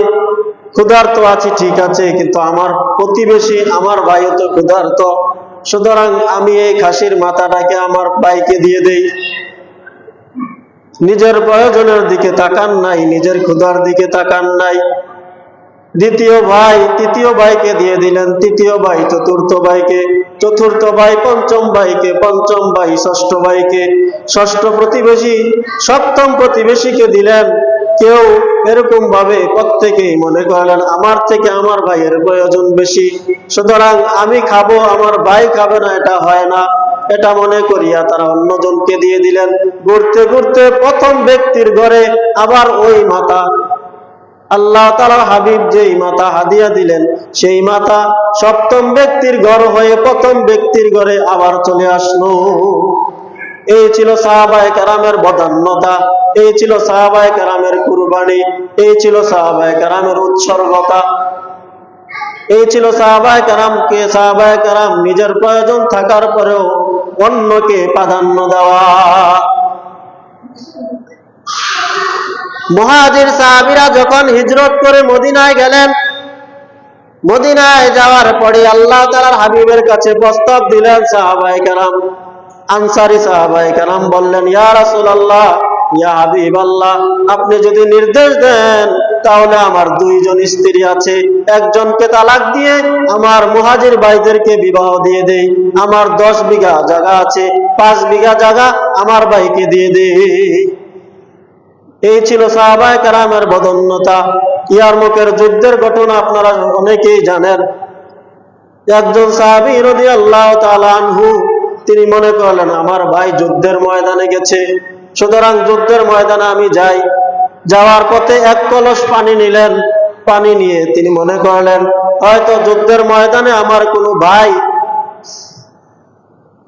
ক্ষুধার্ত আছি ঠিক আছে, কিন্তু আমার প্রতিবেশী আমার ভাইও তো ক্ষুধার্ত, সুতরাং আমি এই খাসির মাথাটাকে আমার ভাইকে দিয়ে দেই। নিজের প্রয়োজনের দিকে তাকান নাই, নিজের ক্ষুধার দিকে তাকান নাই। দ্বিতীয় ভাই তৃতীয় ভাইকে দিয়ে দিলেন, তৃতীয় ভাই চতুর্থ ভাইকে, চতুর্থ ভাই পঞ্চম ভাইকে, পঞ্চম ভাই ষষ্ঠ ভাইকে, ষষ্ঠ প্রতিবেশী সপ্তম প্রতিবেশীকে দিলেন। কেউ এরকম ভাবে প্রত্যেকেই মনে করলেন আমার থেকে আমার ভাইয়ের প্রয়োজন বেশি, সুতরাং আমি খাবো, আমার ভাই খাবে না, এটা হয় না, এটা মনে করিয়া তারা অন্যজনকে দিয়ে দিলেন। ঘুরতে ঘুরতে প্রথম ব্যক্তির ঘরে আবার ওই মাথা, আল্লাহ তাআলার হাবিব যেই মাথা হাদিয়া দিলেন সেই মাথা সপ্তম ব্যক্তির ঘর হয়ে প্রথম ব্যক্তির ঘরে আবার চলে আসলো। এই ছিল সাহাবায়ে কেরামের বদান্যতা, এই ছিল সাহাবায়ে কেরামের কুরবানি, এই ছিল সাহাবায়ে কেরামের উৎসর্গতা, এই ছিল সাহাবায়ে কেরাম নিজের প্রয়োজন থাকার পরেও অন্যকে প্রাধান্য দেওয়া। মুহাজির সাহাবীরা যখন হিজরত করে মদিনায় গেলেন, মদিনায় যাওয়ার পরে আল্লাহ তাআলার হাবিবের কাছে প্রস্তাব দিলেন সাহাবায়ে কেরাম। আনসারী সাহাবায়ে কেরাম বললেন ইয়া রাসূলুল্লাহ, ইয়া হাবিবাল্লাহ, আপনি যদি নির্দেশ দেন তাহলে আমার দুইজন স্ত্রী আছে, একজনকে তালাক দিয়ে আমার মুহাজির ভাইদেরকে বিবাহ দিয়ে দেই। আমার 10 বিঘা জায়গা আছে, 5 বিঘা জায়গা আমার ভাইকে দিয়ে দেই। এই ছিল সাহাবায়ে কেরামের বদান্যতা। ইয়ারমুকের যুদ্ধের ঘটনা আপনারা অনেকেই জানেন। একজন সাহাবী রাদিয়াল্লাহু তাআলা আনহু তিনি মনে করলেন আমার ভাই যুদ্ধের ময়দানে গেছে, সুতরাং যুদ্ধের ময়দানে আমি যাই। যাওয়ার পথে 1 কলস পানি নিলেন। পানি নিয়ে তিনি মনে করলেন হয়তো যুদ্ধের ময়দানে আমার কোনো ভাই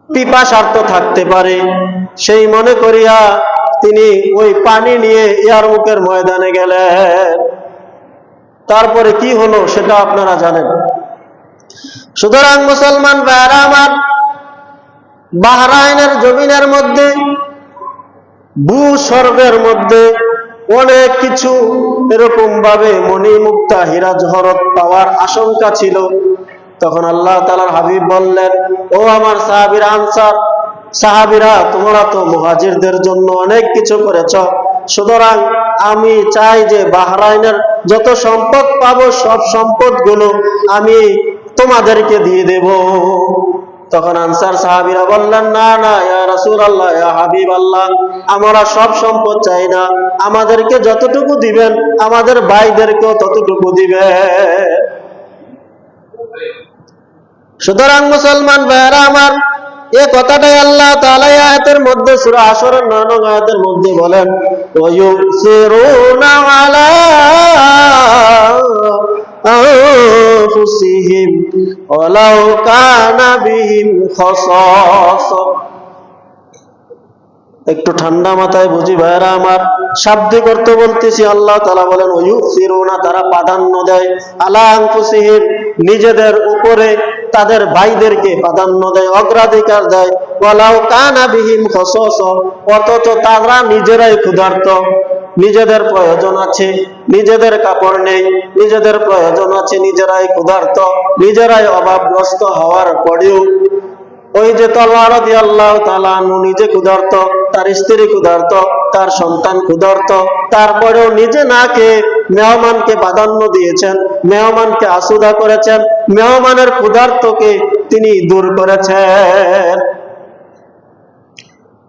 পিপাসার্ত থাকতে পারে, সেই মনে করিয়া তিনি ওই পানি নিয়ে ইয়ারমুকের ময়দানে গেলেন। তারপরে কি হলো সেটা আপনারা জানেন। সুতরাং মুসলমান ভাইরা আমার, বাহরাইনের জমিনের মধ্যে ভূস্বর্গের মধ্যে অনেক কিছু এরকম ভাবে মণিমুক্তা হীরা জহরত পাওয়ার আশঙ্কা ছিল। তখন আল্লাহ তাআলার হাবিব বললেন ও আমার সাহাবীরা, আনসার সাহাবীরা, তোমরা তো মুহাজিরদের জন্য অনেক কিছু করেছ, সুতরাং আমি চাই যে বাহরাইনের যত সম্পদ পাবো সব সম্পদগুলো আমি তোমাদেরকে দিয়ে দেব। তখন আনসার সাহাবীরা বললেন না না ইয়া রাসূলুল্লাহ, ইয়া হাবিবাল্লাহ, আমরা সব সম্পদ চাই না, আমাদেরকে যতটুকু দিবেন আমাদের ভাইদেরকেও ততটুকু দিবেন। সুতরাং মুসলমান ভাইরা আমার, এই কথাটাই আল্লাহ তাআলা আয়াতের মধ্যে সূরা হাশরের 9 নং আয়াতের মধ্যে বলেন ওয়ায়ুসিরুনা আলা আনফুসিহিম ওয়ালাউ কানা বিহিম খাসাসা। একটু ঠান্ডা মাথায় বুঝি ভাইরা আমার, শাব্দিক অর্থ বলতেছি। আল্লাহ তাআলা বলেন ওয়ায়ুসিরুনা, তারা প্রাধান্য দেয়, আলা আনফুসিহিম, নিজেদের উপরে তাদের ভাইদেরকে প্রাধান্য দেয়, অগ্রাধিকার দেয়। ওয়ালাউ কানা বিহিম খাসাসা, অথচ তারা নিজেরাই ক্ষুধার্ত, নিজেদের প্রয়োজন আছে, নিজেদের কাপড় নেই, নিজেদের প্রয়োজন আছে, নিজেরাই ক্ষুধার্ত, নিজেরাই অভাবগ্রস্ত হওয়ার পরেও ওই যে তালহা রাদিয়াল্লাহু তাআলা আনহু নিজে ক্ষুধার্ত, তার স্ত্রী ক্ষুধার্ত, তার সন্তান ক্ষুধার্ত, তারপরেও নিজে না খেয়ে মেহমানকে প্রাধান্য দিয়েছেন, মেহমানকে আশুদা করেছেন, মেহমানের ক্ষুধার্তকে তিনি দূর করেছেন,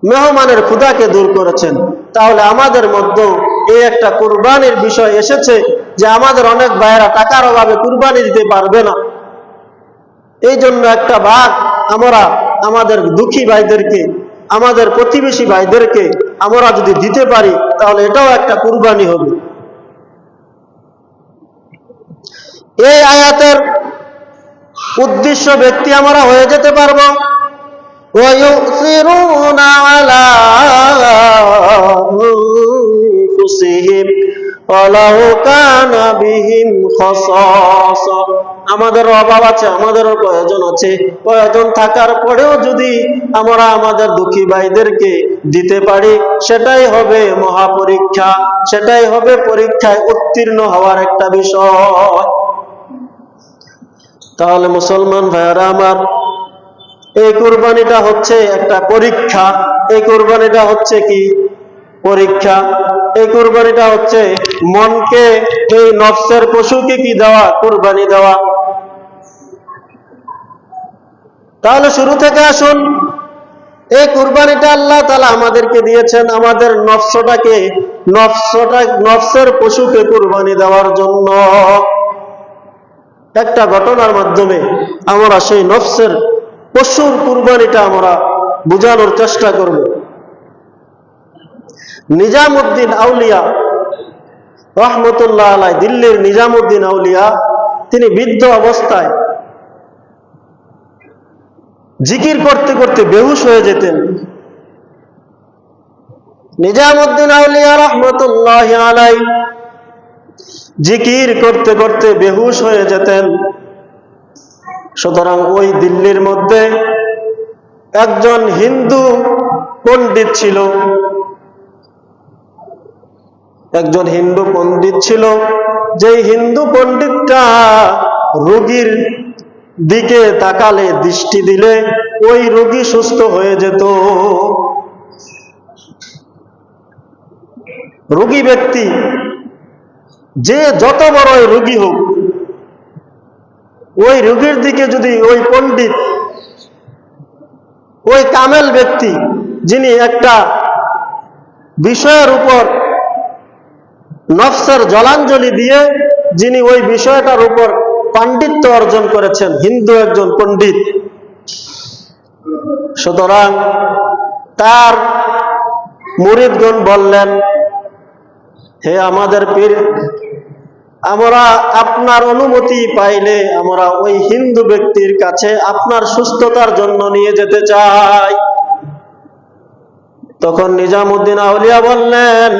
মেহমানের ক্ষুধাকে দূর করেছেন। তাহলে আমাদের মধ্যে এই একটা কুরবানির বিষয় এসেছে যে আমাদের অনেক ভাইয়েরা টাকার অভাবে কুরবানি দিতে পারবে না, এই জন্য একটা ভাগ আমরা আমাদের দুঃখী ভাইদেরকে, আমাদের প্রতিবেশী ভাইদেরকে আমরা যদি দিতে পারি তাহলে এটাও একটা কুরবানি হবে। এই আয়াতের উদ্দেশ্য ব্যক্তি আমরা হয়ে যেতে পারবো। وَيُؤْثِرُونَ عَلَى أَنفُسِهِمْ وَلَوْ كَانَ بِهِمْ خَصَاصَةٌ। আমাদের অভাব আছে, আমাদের প্রয়োজন আছে, প্রয়োজন থাকার পরেও যদি আমরা আমাদের দুঃখী ভাইদেরকে দিতে পারি সেটাই হবে মহাপরীক্ষা, সেটাই হবে পরীক্ষায় উত্তীর্ণ হওয়ার একটা বিষয়। তাহলে মুসলমান ভাইয়েরা আমার, এই কুরবানিটা হচ্ছে একটা পরীক্ষা। এই কুরবানিটা হচ্ছে কি পরীক্ষা? এই কুরবানিটা হচ্ছে মনকে, এই নফসের পশুকে কি দেওয়া? কুরবানি দেওয়া। তাহলে শুরু থেকে আসুন, এই কুরবানিটা আল্লাহ তাআলা আমাদেরকে দিয়েছেন আমাদের নফসের পশুকে কুরবানি দেওয়ার জন্য। একটা ঘটনার মাধ্যমে আমরা সেই নফসের পশুর কুরবানিটা আমরা বোঝানোর চেষ্টা করব। নিজামউদ্দিন আউলিয়া রহমতুল্লাহ আলাইহি, দিল্লির নিজামউদ্দিন আউলিয়া, তিনি বৃদ্ধ অবস্থায় জিকির করতে করতে বেহুশ হয়ে যেতেন। নিজামউদ্দিন আউলিয়া রহমতুল্লাহ আলাইহি জিকির করতে করতে বেহুশ হয়ে যেতেন। সুতরাং ওই দিল্লির মধ্যে একজন হিন্দু পণ্ডিত ছিল, একজন হিন্দু পণ্ডিত ছিল, যেই হিন্দু পণ্ডিতটা রোগীর দিকে তাকালে, দৃষ্টি দিলে ওই রোগী সুস্থ হয়ে যেত। রোগী ব্যক্তি যে যত বড় রোগী হোক, ওই রোগীর দিকে যদি ওই পণ্ডিত, ওই কামেল ব্যক্তি, যিনি একটা বিষয়ের উপর নফসের জলাঞ্জলি দিয়ে যিনি ওই বিষয়টার উপর পাণ্ডিত্য অর্জন করেছেন, হিন্দু একজন পণ্ডিত, সুতরাং তার মুরিদগণ বললেন, হে আমাদের পীর, আমরা আপনার অনুমতি পাইলে আমরা ওই হিন্দু ব্যক্তির কাছে আপনার সুস্থতার জন্য নিয়ে যেতে চাই। তখন নিজামউদ্দিন আউলিয়া বললেন,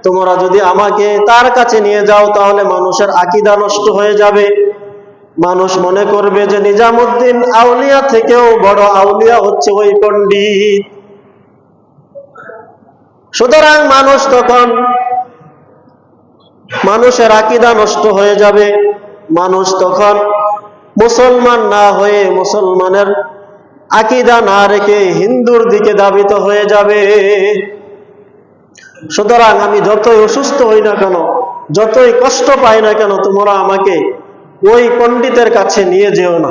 তোমরা যদি আমাকে তার কাছে নিয়ে যাও তাহলে মানুষের আকীদা নষ্ট হয়ে যাবে, মানুষ মনে করবে যে নিজামউদ্দিন আউলিয়া থেকেও বড় আউলিয়া হচ্ছে ওই পণ্ডিত। সুতরাং মানুষের আকীদা নষ্ট হয়ে যাবে, মানুষ তখন মুসলমান না হয়ে, মুসলমানের আকীদা না রেখে হিন্দুর দিকে ধাবিত হয়ে যাবে। সুতরাং আমি যতই অসুস্থ হই না কেন, যতই কষ্ট পাই না কেন, তোমরা আমাকে ওই পণ্ডিতের কাছে নিয়ে যেও না।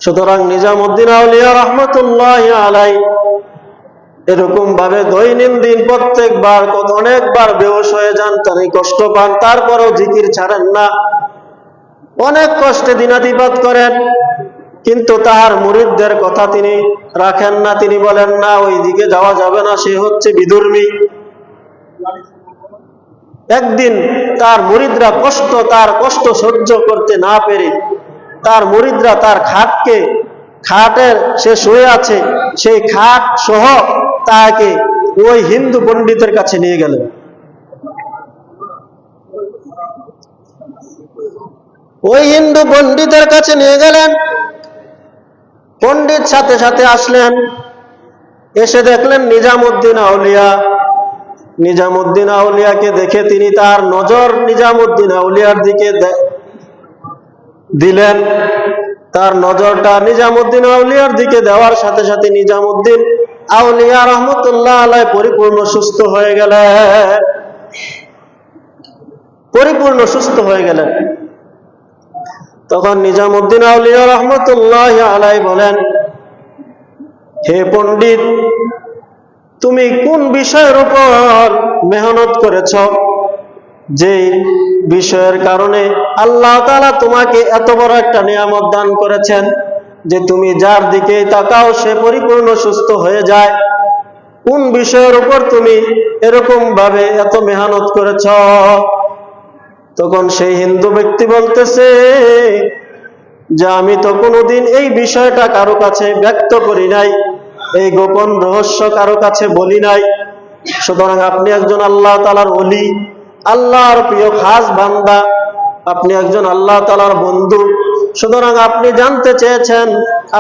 সুতরাং নিজামউদ্দিন আউলিয়া রহমতুল্লাহ আলাইহি এরকম ভাবে দৈনন্দিন প্রত্যেকবার অনেকবার বেহুশ হয়ে যান, তিনি কষ্ট পান, তারপরেও জিকির ছাড়েন না, অনেক কষ্টে দিনাতিপাত করেন, কিন্তু তার মুরিদদের কথা তিনি রাখেন না। তিনি বলেন, না, ওই দিকে যাওয়া যাবে না, সে হচ্ছে বিধর্মী। একদিন তার মুরিদরা তার কষ্ট সহ্য করতে না পেরে, তার মুরিদরা তার খাটের সে শুয়ে আছে, সেই খাট সহ তাকে ওই হিন্দু পণ্ডিতের কাছে নিয়ে গেলেন। ওই হিন্দু পণ্ডিতের কাছে নিয়ে গেলেন। পণ্ডিত সাথে সাথে আসলেন, এসে দেখলেন নিজামউদ্দিন আউলিয়া নিজামুদ্দিন আউলিয়াকে দেখে তিনি তার নজর নিজামুদ্দিন আউলিয়ার দিকে দিলেন। তার নজরটা নিজামুদ্দিন আউলিয়ার দিকে দেওয়ার সাথে সাথে নিজামুদ্দিন আউলিয়া রহমতুল্লাহ আলাইহি পরিপূর্ণ সুস্থ হয়ে গেলেন, পরিপূর্ণ সুস্থ হয়ে গেলেন। তখন নিজামুদ্দিন আউলিয়া রহমতুল্লাহ আলাইহি বলেন, হে পণ্ডিত, তুমি কোন বিষয়ের উপর মেহনত করেছ, যে বিষয়ের কারণে আল্লাহ তাআলা তোমাকে এত বড় একটা নিয়ামত দান করেছেন যে তুমি যার দিকে তাকাও সে পরিপূর্ণ সুস্থ হয়ে যায়? কোন বিষয়ের উপর তুমি এরকম ভাবে এত মেহনত করেছ? তখন সেই হিন্দু ব্যক্তি বলতেছে যে আমি তো কোনোদিন এই বিষয়টা কারো কাছে ব্যক্ত করি নাই, এই গোপন রহস্য কারো কাছে বলি নাই। সুতরাং আপনি একজন আল্লাহ তাআলার ওলি, আল্লাহর প্রিয় খাস বান্দা, আপনি একজন আল্লাহ তাআলার বন্ধু, সুতরাং আপনি জানতে চেয়েছেন,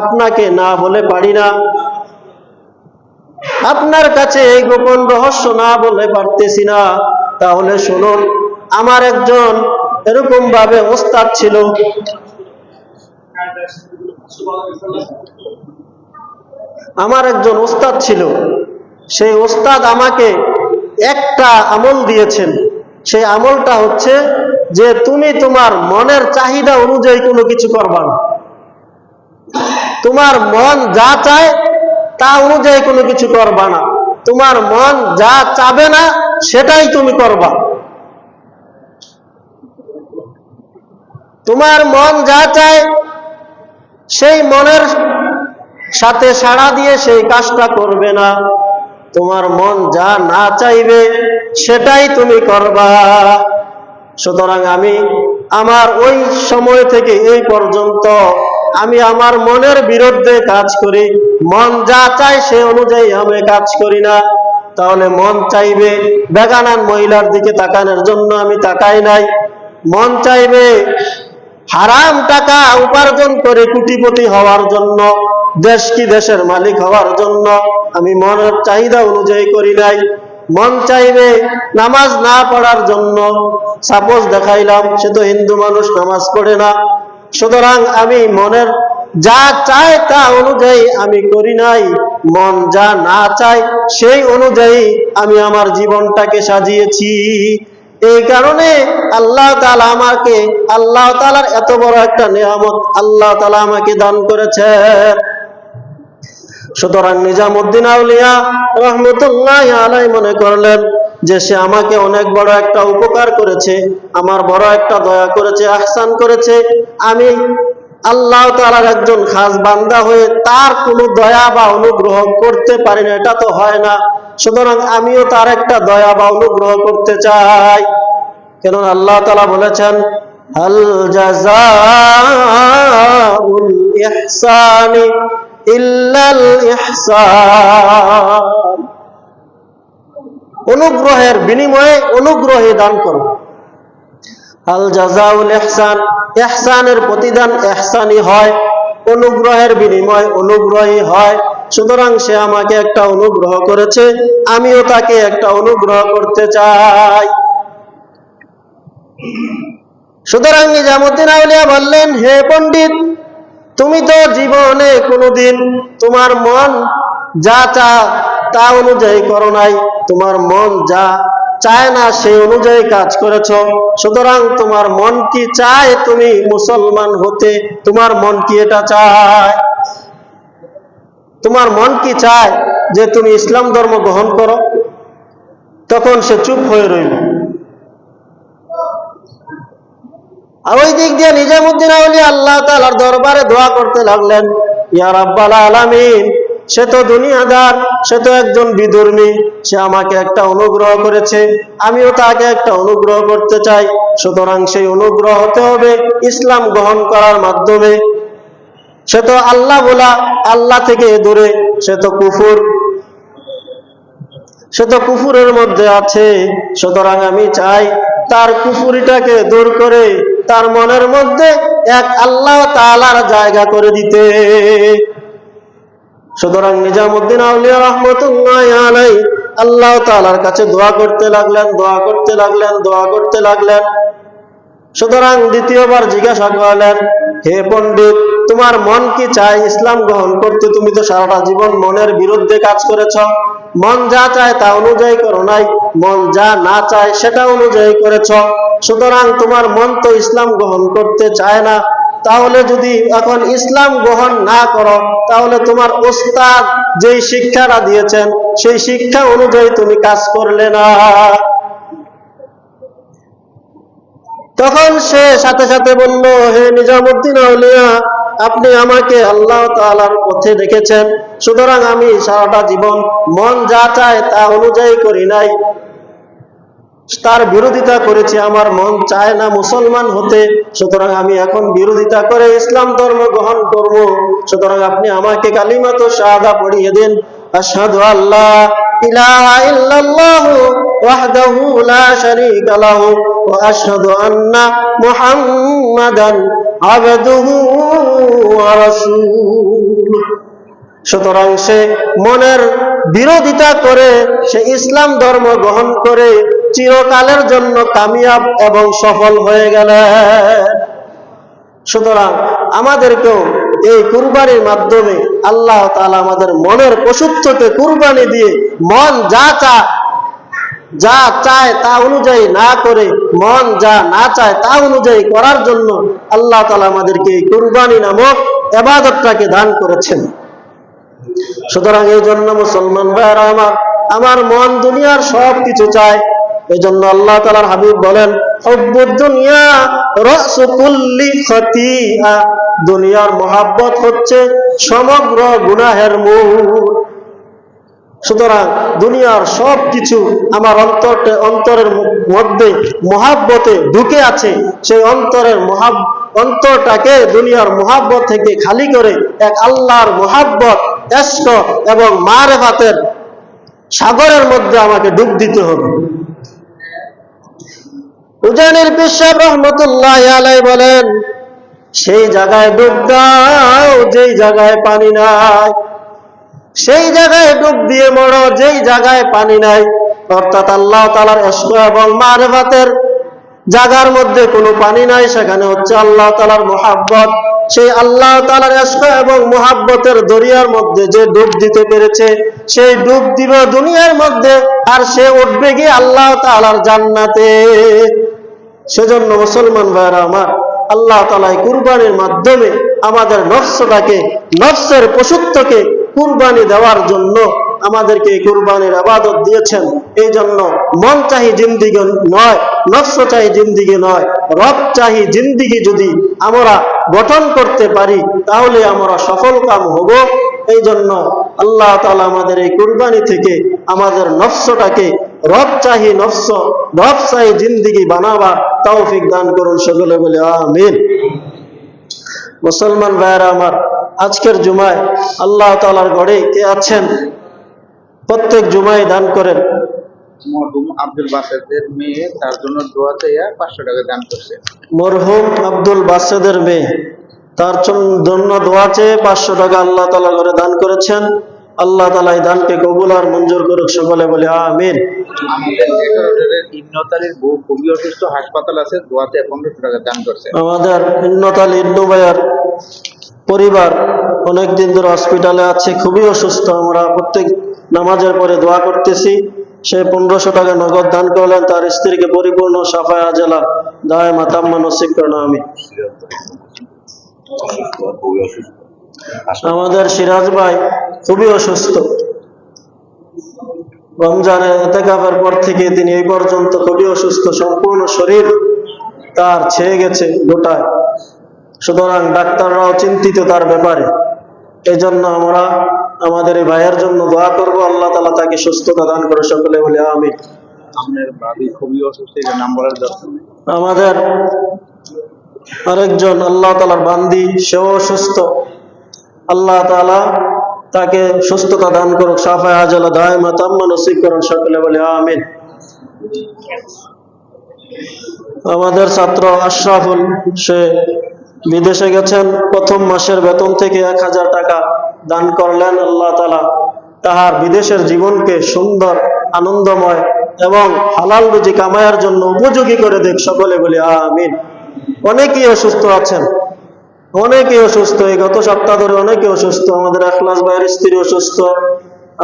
আপনাকে না বলে পারি না, আপনার কাছে এই গোপন রহস্য না বলে পারতেছি না। তাহলে শুনুন, আমার একজন এরকম ভাবে ওস্তাদ ছিল, আমার একজন ওস্তাদ ছিল। সেই ওস্তাদ আমাকে একটা আমল দিয়েছেন। সেই আমলটা হচ্ছে যে তুমি তোমার মনের চাহিদা অনুযায়ী কোনো কিছু করবা না, তোমার মন যা চায় তা অনুযায়ী কোনো কিছু করবা না, তোমার মন যা চাবে না সেটাই তুমি করবা। তোমার মন যা চায় সেই মনের সাথে সাড়া দিয়ে সেই কাজটা করবে না, তোমার মন যা না চাইবে সেটাই তুমি করবা। সুতরাং আমি আমার ওই সময় থেকে এই পর্যন্ত আমি আমার মনের বিরুদ্ধে কাজ করি, মন যা চায় সে অনুযায়ী আমি কাজ করি না। তাহলে মন চাইবে বেগানান মহিলার দিকে তাকানোর জন্য আমি তাকাই নাই, মন চাইবে হারাম টাকা উপার্জন করে কোটিপতি হওয়ার জন্য, দেশ কি দেশের মালিক হওয়ার জন্য আমি মনের চাহিদা অনুযায়ী করি নাই। মন চাইবে নামাজ না পড়ার জন্য, সাপোজ দেখাইলাম সে তো হিন্দু মানুষ, নামাজ পড়ে না, সুতরাং আমি মনের যা চায় তা অনুযায়ী আমি করি নাই, মন যা না চায় সেই অনুযায়ী আমি আমার জীবনটাকে সাজিয়েছি। এই কারণে আল্লাহ তাআলা আমাকে, আল্লাহ তাআলার এত বড় একটা নিয়ামত আল্লাহ তাআলা আমাকে দান করেছে। সুতরাং নিজামুদ্দিন আউলিয়া রহমতুল্লাহ আলাইহি মনে করলেন যে সে আমাকে অনেক বড় একটা উপকার করেছে, আমার বড় একটা দয়া করেছে, আহসান করেছে। আমি আল্লাহ তাআলার একজন খাস বান্দা হয়ে তার কোনো দয়া বা অনুগ্রহ করতে পারি না, এটা তো হয় না। সুতরাং আমিও তার একটা দয়া বা অনুগ্রহ করতে চাই। কেন আল্লাহ তাআলা বলেছেন, হাল জাযাউল ইহসানি ইল্লাল ইহসান। অনুগ্রহের বিনিময়ে অনুগ্রহই দান করো। হাল জাযাউল ইহসান, ইহসানের প্রতিদান ইহসানই হয়, অনুগ্রহের বিনিময় অনুগ্রহই হয়। সুতরাং সে আমাকে একটা অনুগ্রহ করেছে, আমিও তাকে একটা অনুগ্রহ করতে চাই। সুতরাং নিজামুদ্দিন আউলিয়া বললেন, হে পণ্ডিত, তুমি তো জীবনে কোনোদিন তোমার মন যা চায় তা অনুযায়ী করো নাই, তোমার মন যা চায় না সেই অনুযায়ী কাজ করেছ। সুতরাং তোমার মন কি চায় তুমি মুসলমান হতে? তোমার মন কি এটা চায়? তোমার মন কি চায় যে তুমি ইসলাম ধর্ম গ্রহণ করো? তখন সে চুপ হয়ে রইল। আর ওই দিক দিয়ে নিজামুদ্দিন আউলিয়া আল্লাহ তাআলার দরবারে দোয়া করতে লাগলেন, ইয়া রাব্বাল আলামিন, সে তো দুনিয়াদার, সে তো একজন বিধর্মী, সে আমাকে একটা অনুগ্রহ করেছে, আমিও তাকে একটা অনুগ্রহ করতে চাই। সুতরাং সেই অনুগ্রহ হতে হবে ইসলাম গ্রহণ করার মাধ্যমে। সে তো আল্লাহ বলা, আল্লাহ থেকে দূরে, সে তো কুফর, সে তো কুফুরের মধ্যে আছে। সুতরাং আমি চাই তার কুফুরিটাকে দূর করে তার মনের মধ্যে এক আল্লাহ তাআলার জায়গা করে দিতে। সুতরাং নিজামুদ্দিন আউলিয়া রহমতুল্লাহ আলাইহি আল্লাহ তাআলার কাছে দোয়া করতে লাগলেন, দোয়া করতে লাগলেন, দোয়া করতে লাগলেন। সুতরাং দ্বিতীয়বার জিজ্ঞাসা করলেন, হে পণ্ডিত, তোমার মন কি চায় ইসলাম গ্রহণ করতে? তুমি তো সারাটা জীবন মনের বিরুদ্ধে কাজ করেছ, মন যা চায় তা অনুযায়ী করো নাই, মন যা না চায় সেটা অনুযায়ী করেছ। সুতরাং তোমার মন তো ইসলাম গ্রহণ করতে চায় না। তাহলে যদি এখন ইসলাম গ্রহণ না করো, তাহলে তোমার ওস্তাদ যেই শিক্ষাটা দিয়েছেন সেই শিক্ষা অনুযায়ী তুমি কাজ করলে না। তখন সে সাথে সাথে বলল, হে নিজামুদ্দিন আউলিয়া, আপনি আমাকে আল্লাহ তাআলার পথে রেখেছেন, সুতরাং আমি সারাটা জীবন মন যা চায় তা অনুযায়ী করি নাই, তার বিরোধিতা করেছি। আমার মন চায় না মুসলমান হতে, সুতরাং আমি এখন বিরোধিতা করে ইসলাম ধর্ম গ্রহণ করব। সুতরাং আপনি আমাকে কালিমাতু শাহাদা পড়িয়ে দিন, আশহাদু আল্লা ইলাহা ইল্লাল্লাহু ওয়াহদাহু লা শারীকা লাহু ওয়া আশহাদু আন্না মুহাম্মাদান আবদুহু ওয়া রাসূলুহু। সুতরাং সে মনের বিরোধিতা করে সে ইসলাম ধর্ম গ্রহণ করে চিরকালের জন্য কামিয়াব এবং সফল হয়ে গেলেন। সুতরাং আমাদেরকেও এই কুরবানির মাধ্যমে আল্লাহ তাআলা আমাদের মনের পশুত্বকে কুরবানি দিয়ে মন যা চায় তা অনুযায়ী না করে মন যা না চায় তা অনুযায়ী করার জন্য আল্লাহ তাআলা আমাদেরকে এই কুরবানি নামক ইবাদতটাকে দান করেছেন। সুতরাং এই জন্য মুসলমান ভাইরা আমার মন দুনিয়ার সব কিছু চায়। এই জন্য আল্লাহ তাআলার হাবিব বলেন, হুব্বুদ দুনিয়া রাসু কুল্লি খাতিআ, দুনিয়ার মহব্বত হচ্ছে সমগ্র গুনাহের মূল। সুতরাং দুনিয়ার সব কিছু আমার অন্তরের মধ্যে মহব্বতে ঢুকে আছে। সেই অন্তরটাকে দুনিয়ার মহব্বত থেকে খালি করে এক আল্লাহর মহব্বত, ইশক এবং মারিফাতের সাগরের মধ্যে আমাকে ডুব দিতে হবে। উজানির পীর সাহেব রহমতুল্লাহি আলাইহি বলেন, সেই জায়গায় ডুব দাও যেই জায়গায় পানি নাই, সেই জায়গায় ডুব দিয়ে মরো যেই জায়গায় পানি নাই। অর্থাৎ আল্লাহ তাআলার ইশক এবং মারিফাতের জায়গার মধ্যে কোনো পানি নাই, সেখানে হচ্ছে আল্লাহ তাআলার মহব্বত। সেই আল্লাহ তাআলার ইশক এবং মহব্বতের দরিয়ার মধ্যে যে ডুব দিতে পেরেছে, সেই ডুব দিবে দুনিয়ার মধ্যে, আর সে উঠবে গিয়ে আল্লাহ তাআলার জান্নাতে। সেজন্য মুসলমান ভাইরা আমার, আল্লাহ তাআলা কুরবানির মাধ্যমে আমাদের নফসটাকে, নফসের পশুত্বকে কুরবানি দেওয়ার জন্য আমাদেরকে কুরবানির ইবাদত দিয়েছেন। এই জন্য মন চাহি জিন্দিগি নয়, নফস চাহি জিন্দিগি নয়, রব চাহি জিন্দিগি যদি আমরা গঠন করতে পারি তাহলে আমরা সফল কাম হব। এই জন্য আল্লাহ তাআলা আমাদের এই কুরবানি থেকে আমাদের নফসটাকে রব চাহি নফস, রব চাহি জিন্দিগি বানাবার তৌফিক দান করুন, সকলে বলে আমিন। মুসলমান ভাইরা আমার, আজকের জুমায় আল্লাহ তাআলার ঘরে কে আছেন? প্রত্যেক জুমায় দান করেন। মরহুম আব্দুল বাসেদের মেয়ে, তার জন্য দোয়া চাইয়া 500 টাকা দান করছে। মরহুম আব্দুল বাসেদের মেয়ে, তার জন্য দোয়া চেয়ে 500 টাকা আল্লাহ তাআলার ঘরে দান করেছেন। আল্লাহ তাআলা এই দানকে কবুল আর মঞ্জুর করুক, সকলে বলে আমিন। আমাদের 11 রোডের ইবনতালির বউ খুবই অসুস্থ, হাসপাতাল আছে, দোয়াতে 1500 টাকা দান করছে। আমাদের ইবনতালি ইবনু ভাইয়ার পরিবার অনেকদিন ধরে হসপিটালে আছে, খুবই অসুস্থ। আমরা প্রত্যেক নামাজের পরে দোয়া করতেছি। সে 1500 টাকা নগদ দান করলেন, তার স্ত্রীকে পরিপূর্ণ শাফায়ে আজলা দায়েমা তাম্মা নসিব করেন আমিন। আমাদের সিরাজ ভাই খুবই অসুস্থ, রমজানে ইতিকাফের পর থেকে তিনি এই পর্যন্ত খুবই অসুস্থ, সম্পূর্ণ শরীর তার ছেয়ে গেছে গোটায়। সুতরাং ডাক্তাররাও চিন্তিত তার ব্যাপারে। এই জন্য আমরা আমাদের এই ভাইয়ের জন্য দোয়া করব, আল্লাহ তাআলা তাকে সুস্থতা দান করে, সকলে বলে আমিন। আমাদের ভাবি খুবই অসুস্থ, এটা নাম বলার দরকার নেই। আমাদের আরেকজন আল্লাহ তাআলার বান্দি, সেও অসুস্থ, আল্লাহ তাআলা তাকে সুস্থতা দান করুক, শাফায়ে আজলা দায়েমা তাম্মা নসিব করুন, সকলে বলে আমিন। আমাদের ছাত্র আশরাফুল, সে বিদেশে গেছেন, প্রথম মাসের বেতন থেকে 1000 টাকা দান করলেন। আল্লাহ তাআলা তাহার বিদেশের জীবনকে সুন্দর, আনন্দময় এবং হালাল রুজি কামাইয়ের জন্য উপযোগী করে দেখ। সকলে বলি আমিন। অনেকেই অসুস্থ আছেন, অনেকেই অসুস্থ, এই গত সপ্তাহ ধরে অনেকে অসুস্থ। আমাদের এখলাস ভাইয়ের স্ত্রী অসুস্থ,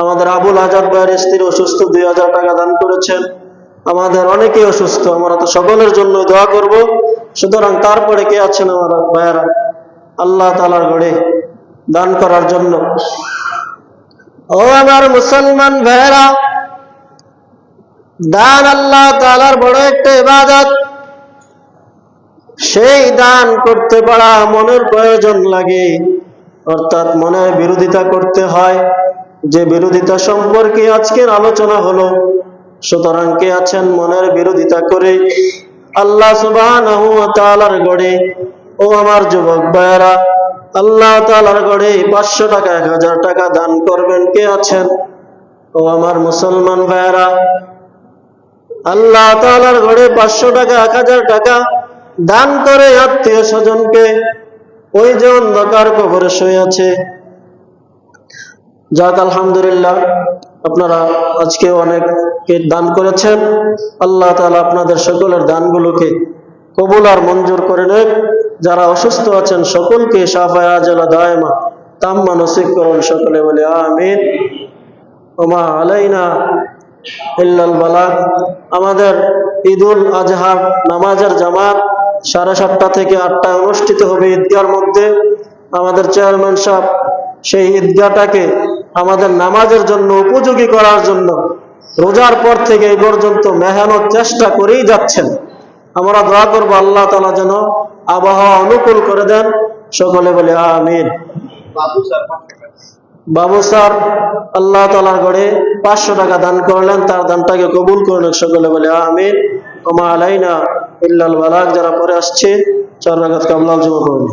আমাদের আবুল আজাদ ভাইয়ের স্ত্রী অসুস্থ, 2000 টাকা দান করেছেন। আমাদের অনেকেই অসুস্থ, আমরা তো সকলের জন্য দোয়া করব। সুতরাং তারপরে কে আছেন আমার ভাইয়েরা আল্লাহ তাআলার ঘরে দান করার জন্য? ও আমার মুসলমান ভাইয়েরা, দান আল্লাহ তাআলার বড় একটা ইবাদত। সেই দান করতে পারা মনের প্রয়োজন লাগে, অর্থাৎ মনের বিরোধিতা করতে হয়, যে বিরোধিতা সম্পর্কে আজকের আলোচনা হলো। সুতরাং কে আছেন মনের বিরোধিতা করে আল্লাহ সুবহানাহু ওয়া তাআলার গড়ে? ও আমার যুবক ভাইয়েরা, আল্লাহ তাআলার গড়ে 500 টাকা 1000 টাকা দান করবেন কে আছেন? ও আমার মুসলমান ভাইয়েরা, আল্লাহ তাআলার ঘরে 500 টাকা 1000 টাকা দান করে আত্মীয় স্বজনকে, ওই যে অন্ধকার কবরে শুয়ে আছে। যাক আলহামদুলিল্লাহ, আপনারা আজকে অনেকে দান করেছেন। আল্লাহ তাআলা আপনাদের সকলের দানগুলোকে কবুল আর মঞ্জুর করে নেন। যারা অসুস্থ আছেন সকলকে শাফায়ে আজলা দায়মা তাম্মা নসিব করুন। সকলে বলে আমিন। ওমা আলাইনা ইল্লাল বালাগ। আমাদের ঈদুল আজহার নামাজের জামাত 7:30 থেকে 8টায় অনুষ্ঠিত হবে ঈদগাহর মধ্যে। আমাদের চেয়ারম্যান সাহেব সেই ঈদগাহটাকে আমাদের নামাজের জন্য উপযোগী করার জন্য রোজার পর থেকে এই পর্যন্ত মেহনত চেষ্টা করেই যাচ্ছেন। আমরা দোয়া করবো আল্লাহ তাআলা যেন আবহাওয়া অনুকূল করে দেন। সকলে বলে আমিন। বাবু স্যার আল্লাহ তাআলার ঘরে 500 টাকা দান করলেন, তার দানটাকে কবুল করুন। সকলে বলে আমিন। ওমা আলাইনা ইল্লাল বালাগ। যারা পরে আসছে 4 রাকাত কাবলাল জমা করুন।